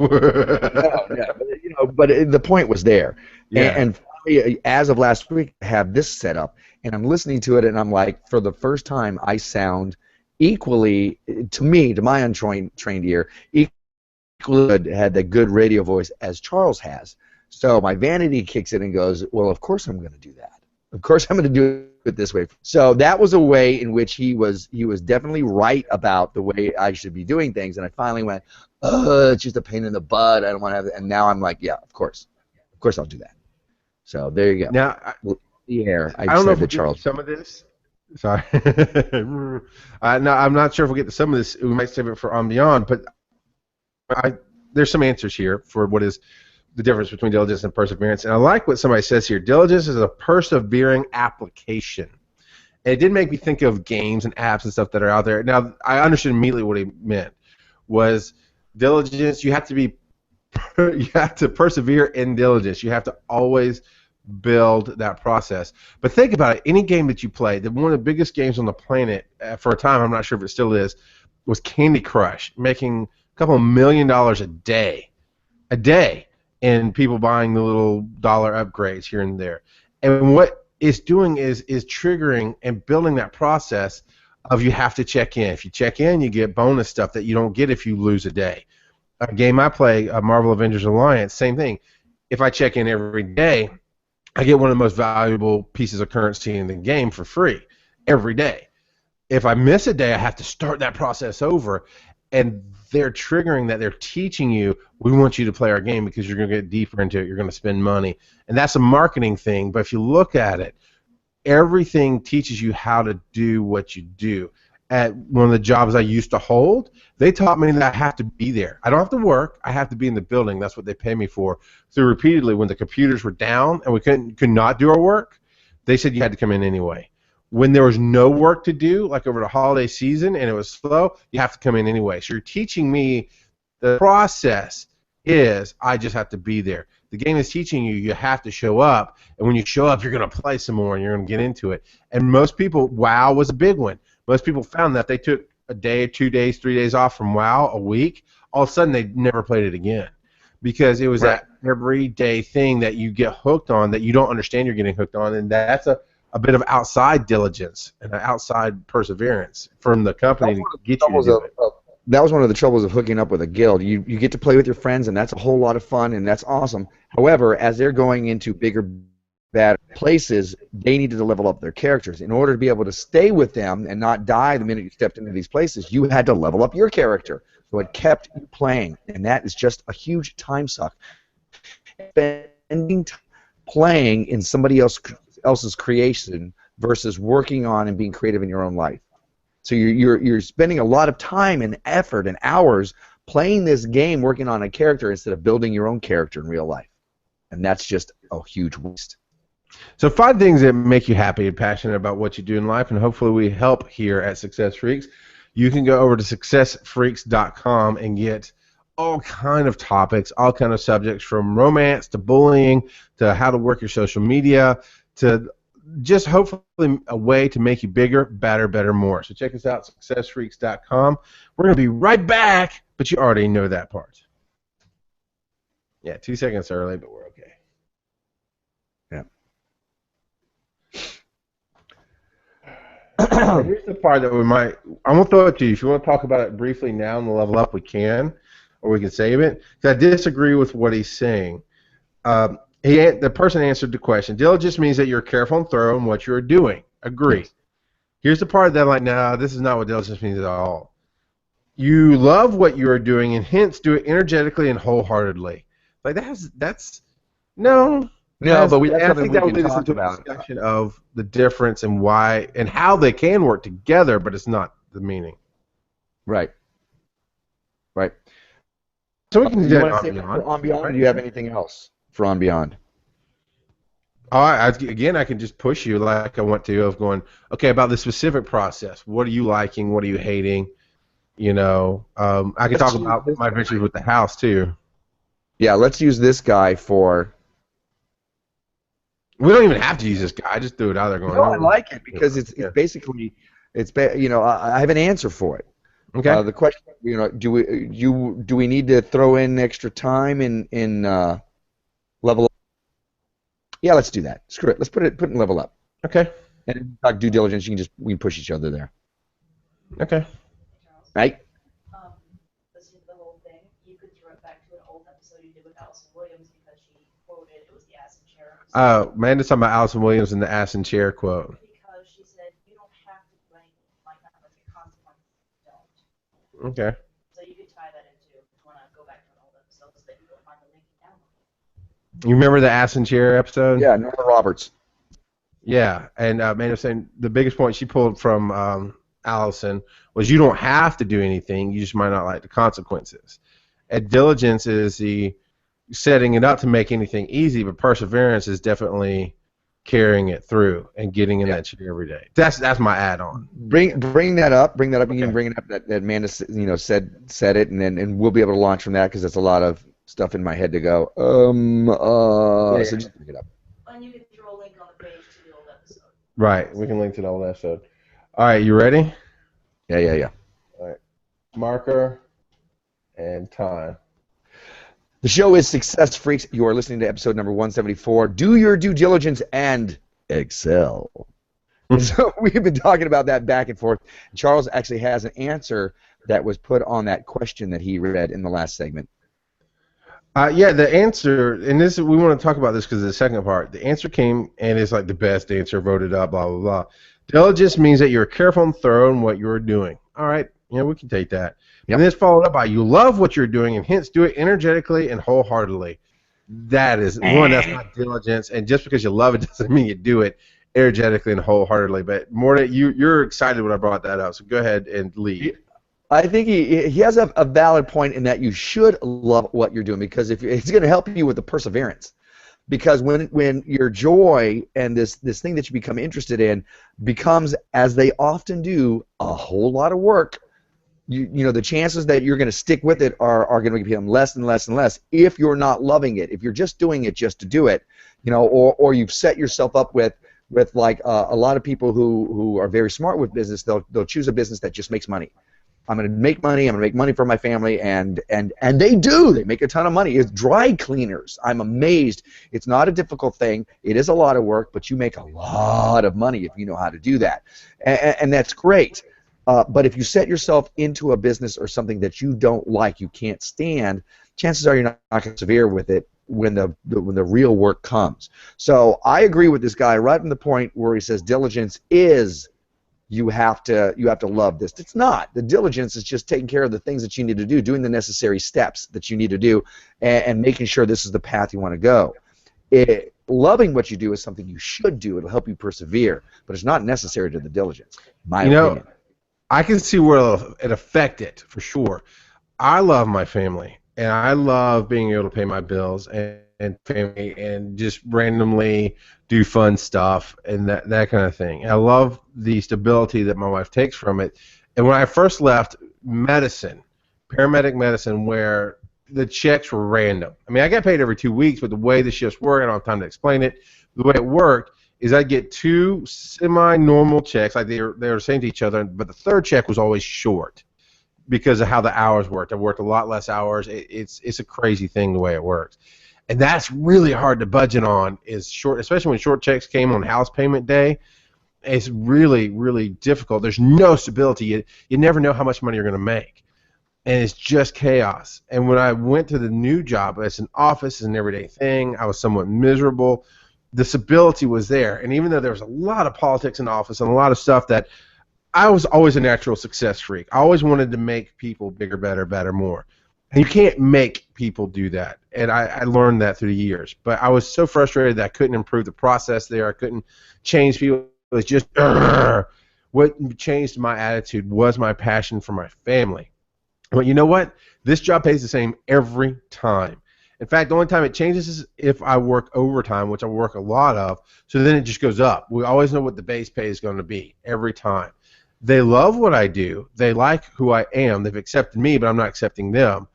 But the point was there. Yeah. And finally, as of last week, I have this set up, and I'm listening to it, and I'm like, for the first time, I sound equally, to my untrained ear, equally good, had the good radio voice as Charles has. So my vanity kicks in and goes, well, of course I'm going to do that. Of course I'm going to do it this way. So that was a way in which he was definitely right about the way I should be doing things. And I finally went, it's just a pain in the butt. I don't want to have it. And now I'm like, yeah, of course I'll do that. So there you go. Now, I don't know if to Charles. Some of this. Sorry. No, I'm not sure if we'll get to some of this. We might save it for on beyond, but there's some answers here for what is the difference between diligence and perseverance. And I like what somebody says here. Diligence is a persevering application. And it did make me think of games and apps and stuff that are out there. Now, I understood immediately what he meant was diligence. You have to persevere in diligence. You have to always build that process. But think about it. Any game that you play, one of the biggest games on the planet for a time, I'm not sure if it still is, was Candy Crush, making a couple $1 million a day, and people buying the little dollar upgrades here and there. And what it's doing is triggering and building that process of you have to check in. If you check in, you get bonus stuff that you don't get if you lose a day. A game I play, Marvel Avengers Alliance, same thing. If I check in every day, I get one of the most valuable pieces of currency in the game for free every day. If I miss a day, I have to start that process over, and they're triggering that. They're teaching you, we want you to play our game because you're going to get deeper into it. You're going to spend money, and that's a marketing thing. But if you look at it, everything teaches you how to do what you do. At one of the jobs I used to hold, they taught me that I have to be there. I don't have to work. I have to be in the building. That's what they pay me for. So repeatedly, when the computers were down and we could not do our work, they said you had to come in anyway. When there was no work to do, like over the holiday season, and it was slow, you have to come in anyway. So you're teaching me the process is I just have to be there. The game is teaching you you have to show up, and when you show up, you're going to play some more, and you're going to get into it. And most people, WoW was a big one. Most people found that they took a day, 2 days, 3 days off from WoW a week. All of a sudden, they never played it again because it was that everyday thing that you get hooked on that you don't understand you're getting hooked on, and that's a bit of outside diligence and an outside perseverance from the company to get you to do it. That was one of the troubles of hooking up with a guild. You get to play with your friends, and that's a whole lot of fun, and that's awesome. However, as they're going into bigger, bad places, they needed to level up their characters. In order to be able to stay with them and not die the minute you stepped into these places, you had to level up your character. So it kept you playing, and that is just a huge time suck. Spending time playing in somebody else's creation versus working on and being creative in your own life. So you're spending a lot of time and effort and hours playing this game, working on a character instead of building your own character in real life, and that's just a huge waste. So 5 things that make you happy and passionate about what you do in life, and hopefully we help here at Success Freaks. You can go over to successfreaks.com and get all kind of topics, all kind of subjects, from romance to bullying to how to work your social media to just hopefully a way to make you bigger, better, more. So check us out, successfreaks.com. We're going to be right back, but you already know that part. Yeah, 2 seconds early, but we're okay. Yeah. Here's the part that I'm going to throw it to you. If you want to talk about it briefly now in the level up, we can, or we can save it. Because I disagree with what he's saying. The person answered the question. Diligence means that you're careful and thorough in what you're doing. Agree. Yes. Here's the part that I'm like, no, this is not what diligence means at all. You love what you are doing and hence do it energetically and wholeheartedly. Like that's no. No, but I think that would lead us into a discussion of the difference and why and how they can work together, but it's not the meaning. Right. Right. So we can do On Beyond, or do you have anything else for On Beyond? Again, I can just push you like I want to of going, okay, about the specific process. What are you liking? What are you hating? You know, I can talk about my adventures with the house too. Yeah, let's use this guy for... We don't even have to use this guy. I just threw it out there going. No, I like it because it's basically I have an answer for it. Okay. The question, do we need to throw in extra time in level up? Yeah, let's do that. Screw it. Let's put it in level up. Okay. And talk due diligence. We can push each other there. Okay. Right. Listening to the whole thing, you could throw it back to an old episode you did with Allison Williams because she quoted it was the ass and chair. Amanda's talking about Allison Williams and the ass and chair quote. Because she said you don't have to do anything like that, but the consequences don't. Okay. So you could tie that into if you want to go back to an old episode so that you can find the link down. You remember the ass and chair episode? Yeah, Norma Roberts. Yeah, and Amanda's saying the biggest point she pulled from Allison was you don't have to do anything, you just might not like the consequences. And diligence is the setting it up to make anything easy, but perseverance is definitely carrying it through and getting in that chair every day. That's my add-on. Bring that up. Bring that up. Okay. You can bring it up that Amanda said it, and we'll be able to launch from that because it's a lot of stuff in my head to go. So just bring it up. And you can throw a link on the page to the old episode. Right, we can link to the old episode. All right, you ready? Yeah. All right, marker and time. The show is Success Freaks. You are listening to episode number 174. Do your due diligence and excel. So we've been talking about that back and forth. Charles actually has an answer that was put on that question that he read in the last segment. Yeah, the answer, and we want to talk about this because of the second part. The answer came, and it's like the best answer, voted up, blah, blah, blah. Diligence means that you're careful and thorough in what you're doing. All right, we can take that. Yep. And then it's followed up by you love what you're doing and hence do it energetically and wholeheartedly. That is, that's not diligence, and just because you love it doesn't mean you do it energetically and wholeheartedly. But more that you're excited when I brought that up, so go ahead and lead. I think he has a valid point in that you should love what you're doing because if it's going to help you with the perseverance. Because when your joy and this thing that you become interested in becomes, as they often do, a whole lot of work, the chances that you're going to stick with it are going to become less and less and less if you're not loving it. If you're just doing it just to do it, or you've set yourself up with like a lot of people who are very smart with business, they'll choose a business that just makes money. I'm going to make money. I'm going to make money for my family, and they do. They make a ton of money. It's dry cleaners. I'm amazed. It's not a difficult thing. It is a lot of work, but you make a lot of money if you know how to do that, and that's great. But if you set yourself into a business or something that you don't like, you can't stand, chances are you're not going to persevere with it when the real work comes. So I agree with this guy right from the point where he says diligence is you have to love this. It's not. The diligence is just taking care of the things that you need to do, doing the necessary steps that you need to do, and making sure this is the path you want to go. Loving what you do is something you should do. It'll help you persevere, but it's not necessary to the diligence. My opinion. I can see where it affected for sure. I love my family, and I love being able to pay my bills and family and just randomly do fun stuff and that kind of thing. And I love the stability that my wife takes from it. And when I first left medicine, paramedic medicine, where the checks were random. I mean, I got paid every 2 weeks, but the way the shifts work, I don't have time to explain it. The way it worked is I'd get 2 semi-normal checks, like they were the same to each other, but the third check was always short because of how the hours worked. I worked a lot less hours. It's a crazy thing the way it works. And that's really hard to budget on, is short, especially when short checks came on house payment day. It's really, really difficult. There's no stability. You never know how much money you're going to make. And it's just chaos. And when I went to the new job, it's an office, it's an everyday thing, I was somewhat miserable. The stability was there. And even though there was a lot of politics in the office and a lot of stuff that I was always a natural success freak. I always wanted to make people bigger, better, more. And you can't make people do that. And I learned that through the years. But I was so frustrated that I couldn't improve the process there. I couldn't change people. It was just, what changed my attitude was my passion for my family. But you know what? This job pays the same every time. In fact, the only time it changes is if I work overtime, which I work a lot of, so then it just goes up. We always know what the base pay is going to be every time. They love what I do. They like who I am. They've accepted me, but I'm not accepting them.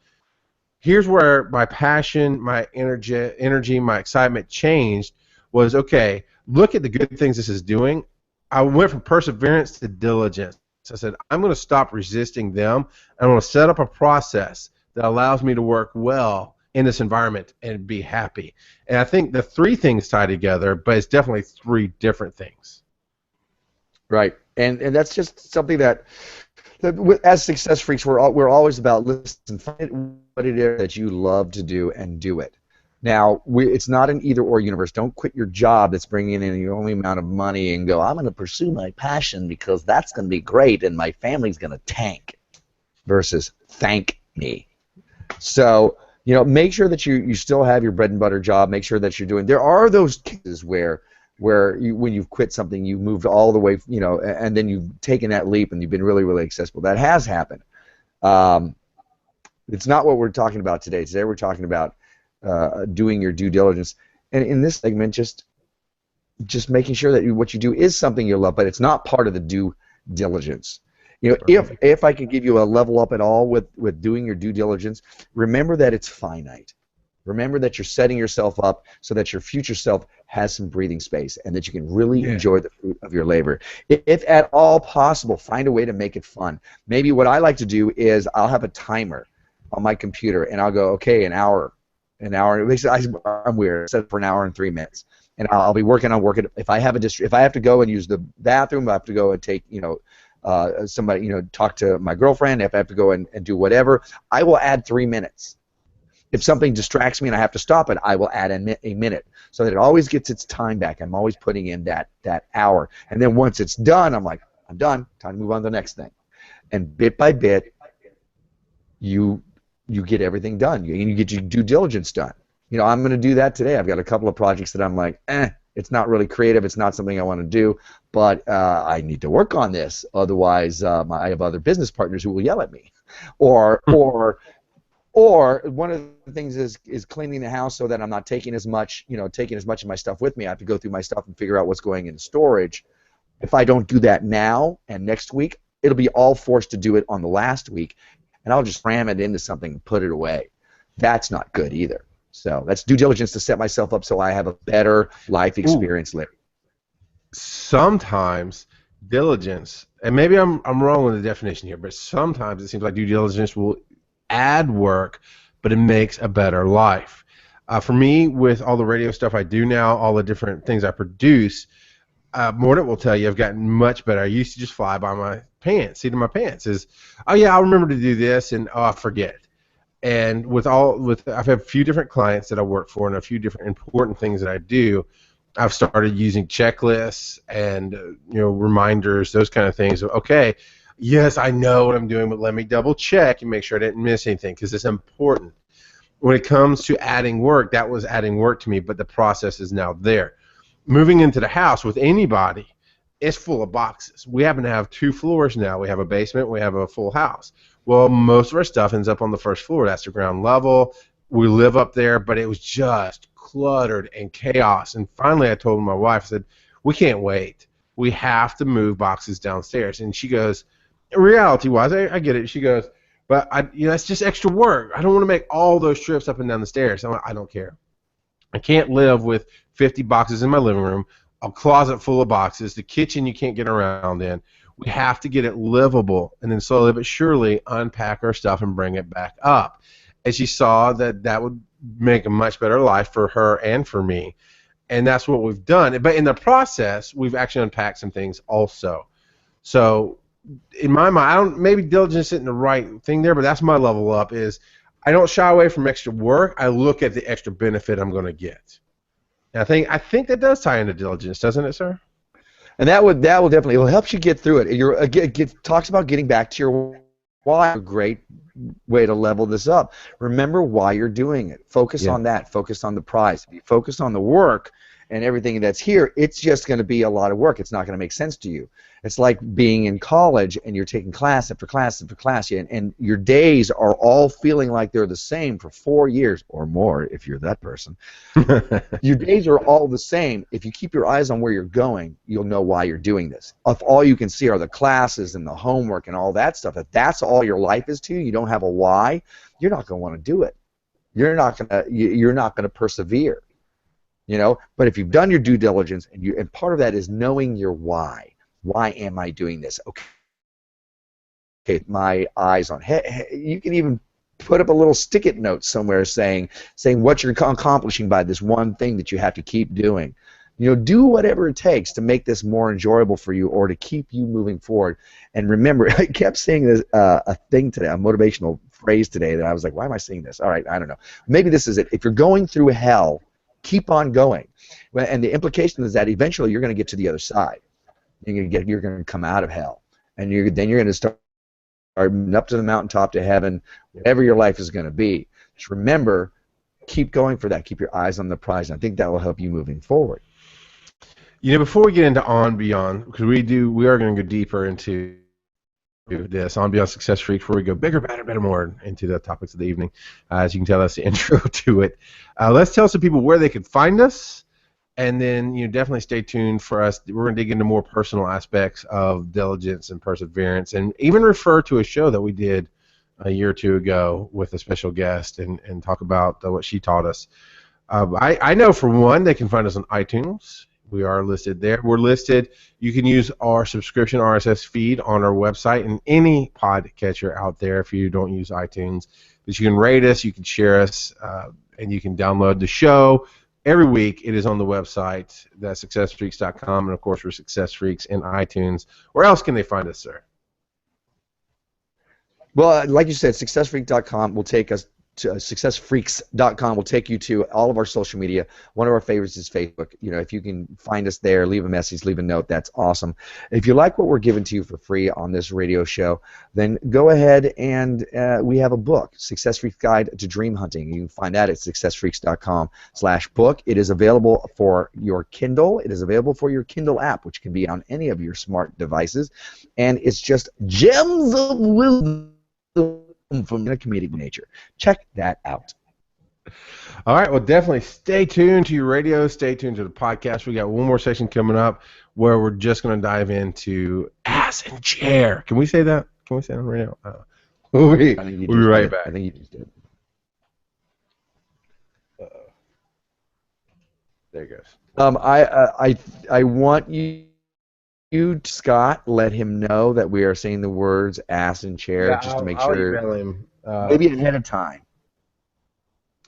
Here's where my passion, my energy, my excitement changed was, okay, look at the good things this is doing. I went from perseverance to diligence. So I said, I'm going to stop resisting them. I'm going to set up a process that allows me to work well in this environment and be happy. And I think the 3 things tie together, but it's definitely 3 different things. Right. And that's just something that as success freaks, we're always about, listen, find what it is that you love to do and do it. Now, it's not an either-or universe. Don't quit your job that's bringing in the only amount of money and go, I'm going to pursue my passion because that's going to be great and my family's going to tank, versus thank me. So, make sure that you still have your bread and butter job. Make sure that you're doing. There are those cases where when you've quit something, you moved all the way, and then you've taken that leap and you've been really, really successful. That has happened. It's not what we're talking about today. Today we're talking about doing your due diligence, and in this segment, just making sure that what you do is something you love, but it's not part of the due diligence. If I could give you a level up at all with doing your due diligence, remember that it's finite. Remember that you're setting yourself up so that your future self has some breathing space and that you can really enjoy the fruit of your labor. If at all possible, find a way to make it fun. Maybe what I like to do is I'll have a timer on my computer and I'll go, okay, an hour. At least I'm weird. I set it for an hour and 3 minutes, and I'll be working. If I have if I have to go and use the bathroom, I have to go and take somebody talk to my girlfriend. If I have to go and do whatever, I will add 3 minutes. If something distracts me and I have to stop it, I will add a minute so that it always gets its time back. I'm always putting in that hour. And then once it's done, I'm like, I'm done. Time to move on to the next thing. And bit by bit, you get everything done. You get your due diligence done. I'm going to do that today. I've got a couple of projects that I'm like, it's not really creative. It's not something I want to do, but I need to work on this. Otherwise, I have other business partners who will yell at me. Or one of the things is cleaning the house so that I'm not taking as much of my stuff with me. I have to go through my stuff and figure out what's going in storage. If I don't do that now and next week, it'll be all forced to do it on the last week, and I'll just cram it into something and put it away. That's not good either. So that's due diligence to set myself up so I have a better life experience later. Sometimes diligence, and maybe I'm wrong with the definition here, but sometimes it seems like due diligence will add work, but it makes a better life. For me, with all the radio stuff I do now, all the different things I produce, Mordant will tell you I've gotten much better. I used to just fly by my pants, seat of my pants. Is, oh yeah, I'll remember to do this, and oh, I forget. And I've had a few different clients that I work for, and a few different important things that I do. I've started using checklists and reminders, those kind of things. Okay, yes, I know what I'm doing, but let me double check and make sure I didn't miss anything because it's important. When it comes to adding work, that was adding work to me, but the process is now there. Moving into the house with anybody, it's full of boxes. We happen to have 2 floors now. We have a basement. We have a full house. Well, most of our stuff ends up on the first floor. That's the ground level. We live up there, but it was just cluttered and chaos. And finally I told my wife, I said, we can't wait. We have to move boxes downstairs. And she goes, reality-wise, I get it. She goes, but it's just extra work. I don't want to make all those trips up and down the stairs. I'm like, I don't care. I can't live with 50 boxes in my living room, a closet full of boxes, the kitchen you can't get around in. We have to get it livable, and then slowly but surely unpack our stuff and bring it back up. And she saw that would make a much better life for her and for me, and that's what we've done. But in the process, we've actually unpacked some things also. So in my mind, maybe diligence isn't the right thing there, but that's my level up is I don't shy away from extra work. I look at the extra benefit I'm going to get. And I think that does tie into diligence, doesn't it, sir? And that will definitely, it helps you get through it. It talks about getting back to your why. A great way to level this up. Remember why you're doing it. Focus on that. Focus on the prize. If you focus on the work and everything that's here, it's just going to be a lot of work. It's not going to make sense to you. It's like being in college and you're taking class after class after class, and your days are all feeling like they're the same for 4 years or more if you're that person. Your days are all the same. If you keep your eyes on where you're going, you'll know why you're doing this. If all you can see are the classes and the homework and all that stuff, if that's all your life is to, you don't have a why, you're not going to want to do it. You're not going to persevere. But if you've done your due diligence and part of that is knowing your why. Why am I doing this? Okay, my eyes on. You can even put up a little stick-it note somewhere saying what you're accomplishing by this one thing that you have to keep doing. Do whatever it takes to make this more enjoyable for you or to keep you moving forward. And remember, I kept saying this a thing today, a motivational phrase today that I was like, why am I saying this? All right, I don't know. Maybe this is it. If you're going through hell, keep on going. And the implication is that eventually you're going to get to the other side. You're going to come out of hell, and then you're going to start up to the mountaintop to heaven, whatever your life is going to be. Just remember, keep going for that. Keep your eyes on the prize, and I think that will help you moving forward. Before we get into On Beyond, because we are going to go deeper into this On Beyond Success Freaks, where we go bigger, better, more into the topics of the evening. As you can tell, that's the intro to it. Let's tell some people where they can find us. And then definitely stay tuned for us. We're going to dig into more personal aspects of diligence and perseverance, and even refer to a show that we did a year or two ago with a special guest and talk about what she taught us. I know for one they can find us on iTunes. We are listed there. We're listed. You can use our subscription RSS feed on our website and any podcatcher out there if you don't use iTunes. But you can rate us, you can share us, and you can download the show. Every week it is on the website, that's successfreaks.com, and of course we're Success Freaks in iTunes. Where else can they find us, sir? Well, like you said, successfreak.com will take us to successfreaks.com will take you to all of our social media. One of our favorites is Facebook. If you can find us there, leave a message, leave a note, that's awesome. If you like what we're giving to you for free on this radio show, then go ahead and we have a book, Success Freaks Guide to Dream Hunting. You can find that at successfreaks.com/book. It is available for your Kindle. It is available for your Kindle app, which can be on any of your smart devices. And it's just gems of wisdom from a comedic nature. Check that out. All right, well, definitely stay tuned to your radio, stay tuned to the podcast. We got one more session coming up where we're just going to dive into ass and chair. Can we say that? Can we say that on radio? We'll be right back. I think you just did. There it goes. I want you, Scott, let him know that we are saying the words ass and chair just to make I'll sure. email him. Maybe ahead of time.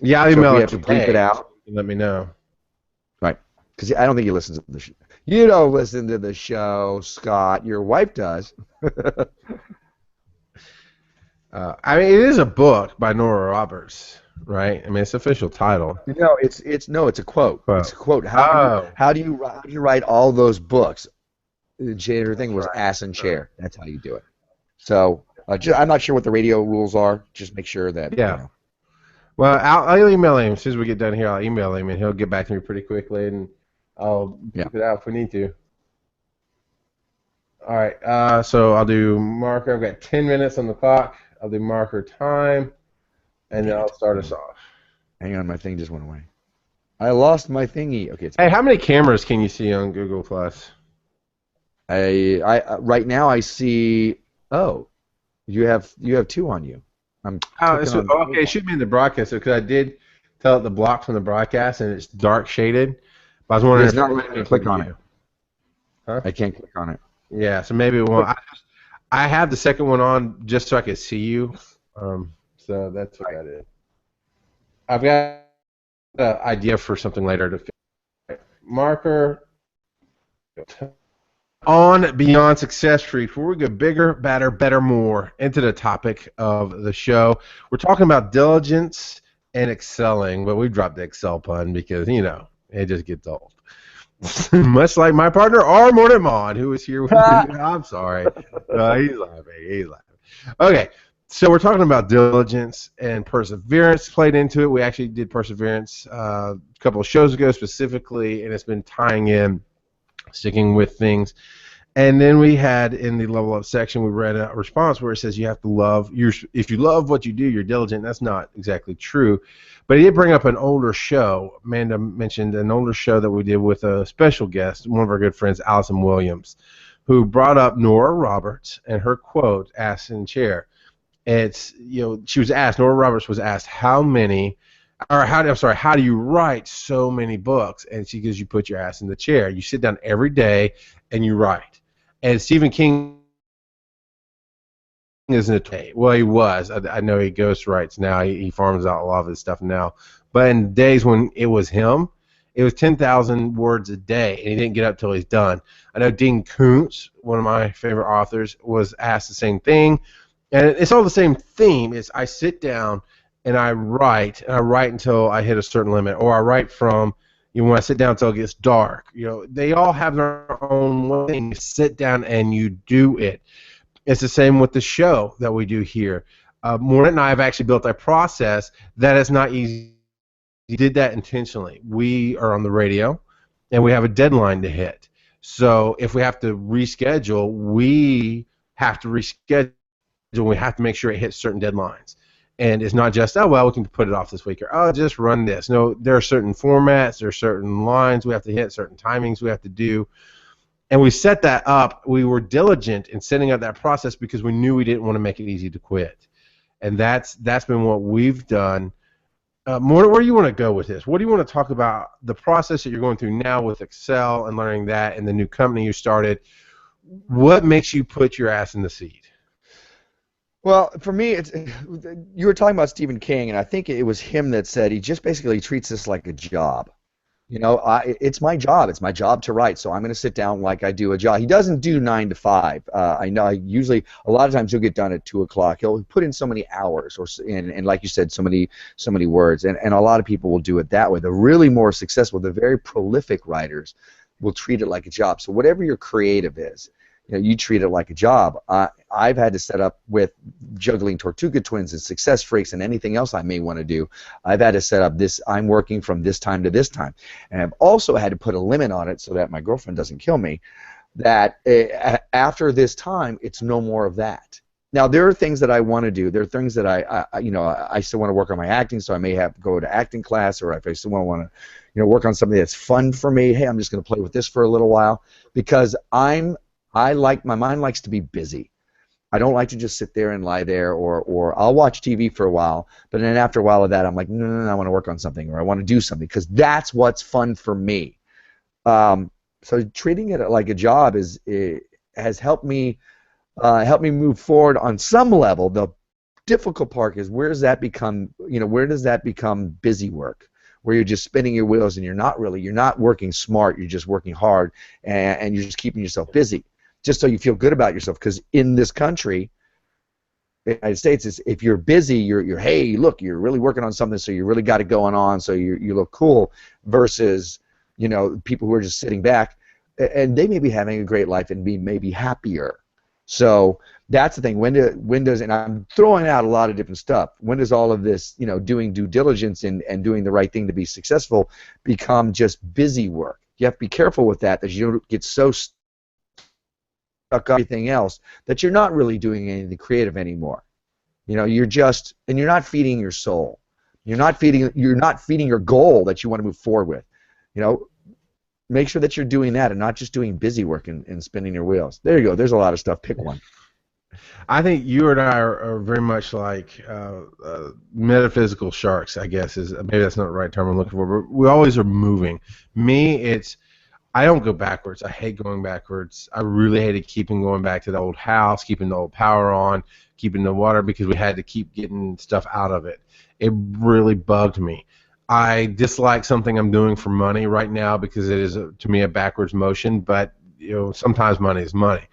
Yeah, I'll So email we it have to bleep it out. Let me know. Right. Because I don't think he listens to the show. You don't listen to the show, Scott. Your wife does. I mean, it is a book by Nora Roberts, right? I mean, it's the official title. No, it's a quote. It's a quote. How do you write all those books? The thing was ass and chair. That's how you do it. So I'm not sure what the radio rules are. Just make sure that. Yeah. You know. Well, I'll email him as soon as we get done here. I'll email him and he'll get back to me pretty quickly, and I'll keep it out if we need to. All right. So I'll do marker. I've got 10 minutes on the clock. I'll do marker time, and then I'll start us off. Hang on, my thing just went away. I lost my thingy. Okay. Hey, how many cameras can you see on Google Plus? I right now I see. Oh, you have 2 on you. Okay, it should be in the broadcast because I did tell it the block from the broadcast and it's dark shaded. But I was wondering it's not letting me click on it. Huh? I can't click on it. Yeah, so maybe it won't. I have the second one on just so I can see you. So that's what that is. I've got an idea for something later to fix. Marker on Beyond Success Street. Before we go bigger, badder, better, more into the topic of the show, we're talking about diligence and excelling, but we dropped the excel pun because, you know, it just gets old. Much like my partner, R. Mortimer, who is here with me. I'm sorry. He's laughing. Okay, so we're talking about diligence and perseverance played into it. We actually did perseverance a couple of shows ago specifically, and it's been tying in, sticking with things. And then we had in the level up section, we read a response where it says you have to love, if you love what you do, you're diligent. That's not exactly true. But he did bring up an older show. Amanda mentioned an older show that we did with a special guest, one of our good friends, Allison Williams, who brought up Nora Roberts and her quote, ass in chair. It's, you know, she was asked, Nora Roberts was asked how do you write so many books? And she goes, you put your ass in the chair. You sit down every day and you write. And Stephen King isn't it? Well, he was. I know he ghostwrites now. He farms out a lot of his stuff now. But in days when it was him, it was 10,000 words a day, and he didn't get up till he's done. I know Dean Koontz, one of my favorite authors, was asked the same thing. And it's all the same theme. Is I sit down and I write until I hit a certain limit, or I write from, you know, when I sit down until it gets dark. You know, they all have their own thing. You sit down and you do it. It's the same with the show that we do here. Mornet and I have actually built a process that is not easy. We did that intentionally. We are on the radio, and we have a deadline to hit. So if we have to reschedule, we have to reschedule. We have to make sure it hits certain deadlines. And it's not just, oh, well, we can put it off this week, or, oh, just run this. No, there are certain formats, there are certain lines we have to hit, certain timings we have to do. And we set that up. We were diligent in setting up that process because we knew we didn't want to make it easy to quit. And that's been what we've done. More, where do you want to go with this? What do you want to talk about, the process that you're going through now with Excel and learning that and the new company you started? What makes you put your ass in the seat? Well, for me, you were talking about Stephen King, and I think it was him that said he just basically treats this like a job. You know, it's my job. It's my job to write, so I'm going to sit down like I do a job. He doesn't do 9 to 5. I know. Usually, a lot of times he'll get done at 2 o'clock. He'll put in so many hours, and like you said, so many words. And a lot of people will do it that way. The really more successful, the very prolific writers, will treat it like a job. So whatever your creative is, you know, you treat it like a job. I've had to set up with juggling Tortuga Twins and Success Freaks and anything else I may want to do. I've had to set up this, I'm working from this time to this time. And I've also had to put a limit on it so that my girlfriend doesn't kill me, that after this time, it's no more of that. Now, there are things that I want to do. There are things that I still want to work on my acting, so I may have to go to acting class, or if I still want to, you know, work on something that's fun for me, hey, I'm just going to play with this for a little while, because I'm My mind likes to be busy. I don't like to just sit there and lie there, or I'll watch TV for a while, but then after a while of that, I'm like, no, I want to work on something, or I want to do something, because that's what's fun for me. So treating it like a job has helped me move forward on some level. The difficult part is, where does that become busy work, where you're just spinning your wheels and you're not working smart, you're just working hard, and you're just keeping yourself busy, just so you feel good about yourself. Because in this country, the United States, if you're busy, you're hey, look, you're really working on something, so you really got it going on, so you look cool, versus people who are just sitting back, and they may be having a great life and be maybe happier. So that's the thing. When does, and I'm throwing out a lot of different stuff, when does all of this, doing due diligence and doing the right thing to be successful become just busy work? You have to be careful with that you don't get so stuck on everything else that you're not really doing anything creative anymore. You're not feeding your soul. You're not feeding your goal that you want to move forward with. Make sure that you're doing that and not just doing busy work and spinning your wheels. There you go. There's a lot of stuff. Pick one. I think you and I are very much like metaphysical sharks, I guess. Maybe that's not the right term I'm looking for, but we always are moving. Me, I don't go backwards. I hate going backwards. I really hated keeping going back to the old house, keeping the old power on, keeping the water, because we had to keep getting stuff out of it. It really bugged me. I dislike something I'm doing for money right now because it is, to me, a backwards motion, but sometimes money is money.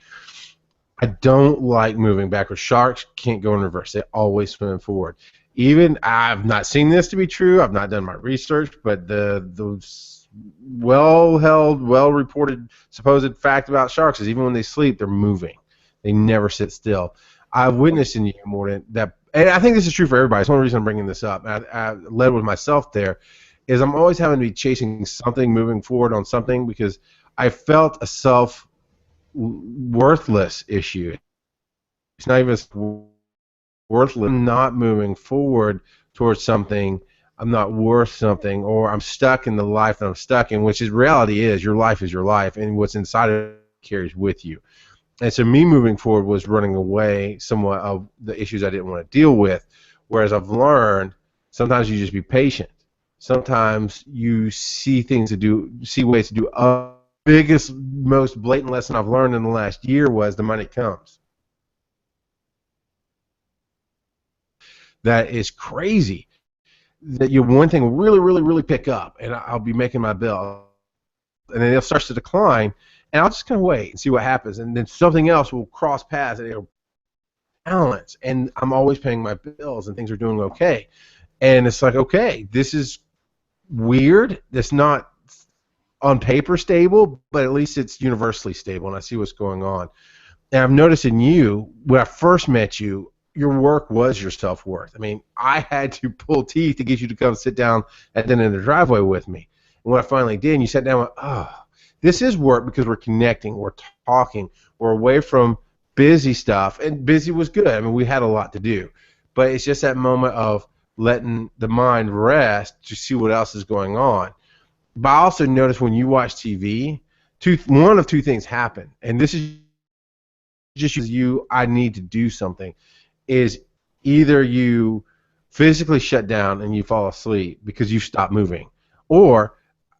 I don't like moving backwards. Sharks can't go in reverse. They always swim forward. Even, I've not seen this to be true. I've not done my research, but those well-held, well-reported supposed fact about sharks is even when they sleep, they're moving. They never sit still. I've witnessed in you more than that. And I think this is true for everybody. It's one reason I'm bringing this up. I led with myself there, is I'm always having to be chasing something, moving forward on something, because I felt a self-worthless issue. It's not even worthless. I'm not moving forward towards something. I'm not worth something, or I'm stuck in the life that I'm stuck in, which is reality is your life, and what's inside of it carries with you. And so me moving forward was running away somewhat of the issues I didn't want to deal with, whereas I've learned sometimes you just be patient. Sometimes you see ways to do. Biggest, most blatant lesson I've learned in the last year was the money comes. That is crazy. That one thing will really, really, really pick up, and I'll be making my bill, and then it starts to decline. And I'll just kind of wait and see what happens, and then something else will cross paths, and it'll balance. And I'm always paying my bills, and things are doing okay. And it's like, okay, this is weird. It's not on paper stable, but at least it's universally stable, and I see what's going on. And I've noticed in you, when I first met you, your work was your self-worth. I mean, I had to pull teeth to get you to come sit down at the end of the driveway with me. And when I finally did, and you sat down, I went, oh. This is work because we're connecting, we're talking, we're away from busy stuff, and busy was good. I mean, we had a lot to do, but it's just that moment of letting the mind rest to see what else is going on. But I also noticed when you watch TV, one of two things happen, and this is just you, I need to do something, is either you physically shut down and you fall asleep because you stop moving, or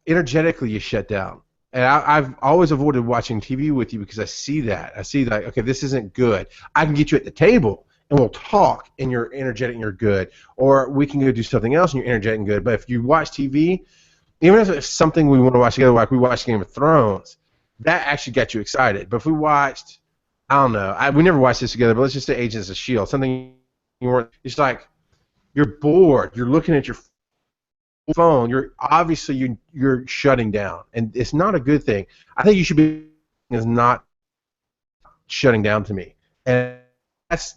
energetically you shut down. And I've always avoided watching TV with you because I see that. I see that, okay, this isn't good. I can get you at the table, and we'll talk, and you're energetic and you're good. Or we can go do something else, and you're energetic and good. But if you watch TV, even if it's something we want to watch together, like we watched Game of Thrones, that actually got you excited. But if we watched, I don't know, we never watched this together, but let's just say Agents of S.H.I.E.L.D., something you weren't, it's like you're bored, you're looking at your phone, you're shutting down, and it's not a good thing. I think you should be is not shutting down to me, and that's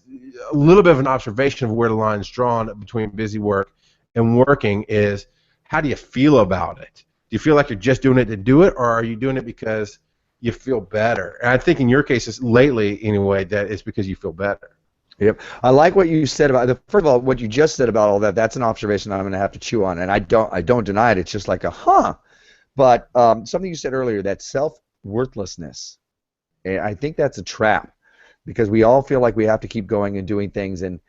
a little bit of an observation of where the line's drawn between busy work and working. Is how do you feel about it? Do you feel like you're just doing it to do it, or are you doing it because you feel better? And I think in your case, lately anyway, that it's because you feel better. Yep. I like what you said about first of all, what you just said about all that. That's an observation I'm going to have to chew on, and I don't deny it. It's just like but something you said earlier, that self-worthlessness. And I think that's a trap because we all feel like we have to keep going and doing things. I'm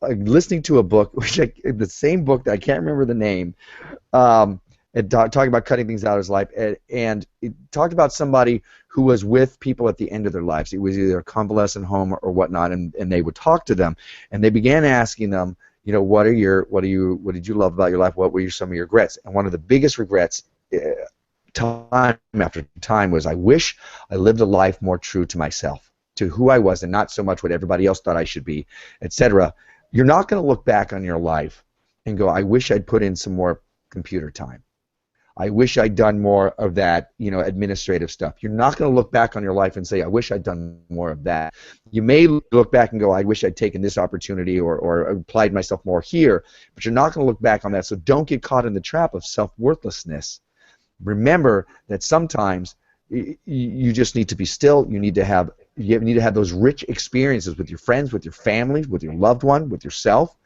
listening to a book, the same book that I can't remember the name, talking about cutting things out of his life, and it talked about somebody who was with people at the end of their lives. It was either a convalescent home or whatnot, and they would talk to them, and they began asking them, what did you love about your life? What were some of your regrets? And one of the biggest regrets, time after time, was I wish I lived a life more true to myself, to who I was, and not so much what everybody else thought I should be, etc. You're not going to look back on your life and go, I wish I'd put in some more computer time. I wish I'd done more of that, administrative stuff. You're not going to look back on your life and say, I wish I'd done more of that. You may look back and go, I wish I'd taken this opportunity or applied myself more here, but you're not going to look back on that. So don't get caught in the trap of self-worthlessness. Remember that sometimes you just need to be still. You need to have those rich experiences with your friends, with your family, with your loved one, with yourself.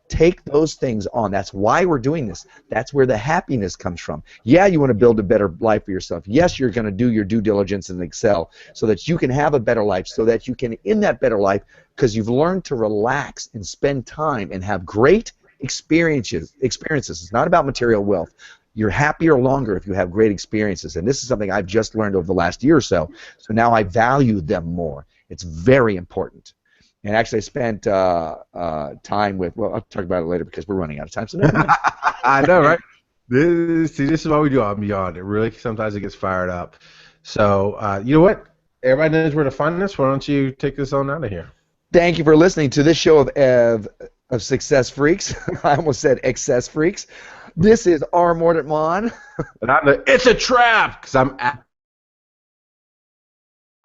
Take those things on. That's why we're doing this. That's where the happiness comes from. Yeah, you want to build a better life for yourself. Yes, you're going to do your due diligence and excel so that you can have a better life, so that you can, in that better life, because you've learned to relax and spend time and have great experiences. It's not about material wealth. You're happier longer if you have great experiences, and this is something I've just learned over the last year or so. So now I value them more. It's very important. And actually, I spent time with. Well, I'll talk about it later because we're running out of time. So never mind. I know, right? This is what we do on Beyond. It really sometimes it gets fired up. So you know what? Everybody knows where to find us. Why don't you take this on out of here? Thank you for listening to this show of Success Freaks. I almost said Excess Freaks. This is R. Mordant Mon. And it's a trap because I'm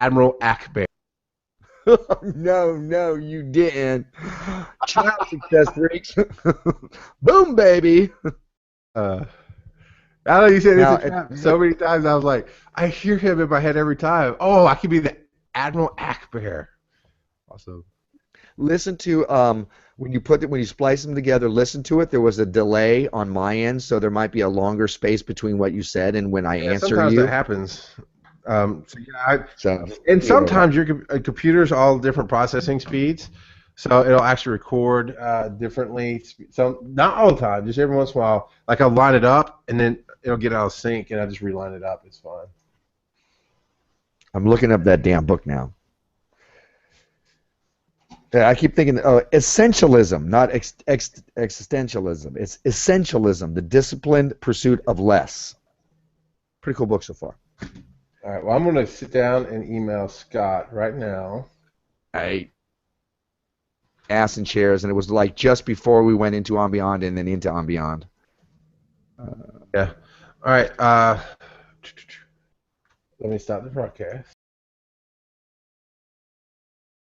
Admiral Akbar. No, you didn't. Ciao, Success Freaks. Boom, baby. I know you said it's a trap so many times. I was like, I hear him in my head every time. Oh, I could be the Admiral Akbar. Awesome. Listen to when you splice them together. Listen to it. There was a delay on my end, so there might be a longer space between what you said and when I answer sometimes you. That happens. Sometimes your computer's all different processing speeds, so it'll actually record differently. So not all the time, just every once in a while. Like I'll line it up, and then it'll get out of sync, and I just reline it up. It's fine. I'm looking up that damn book now. I keep thinking, essentialism, not existentialism. It's essentialism, the disciplined pursuit of less. Pretty cool book so far. All right, well, I'm going to sit down and email Scott right now. Ass and chairs, and it was like just before we went into On Beyond and then into On Beyond. Yeah. All right. Let me stop the broadcast.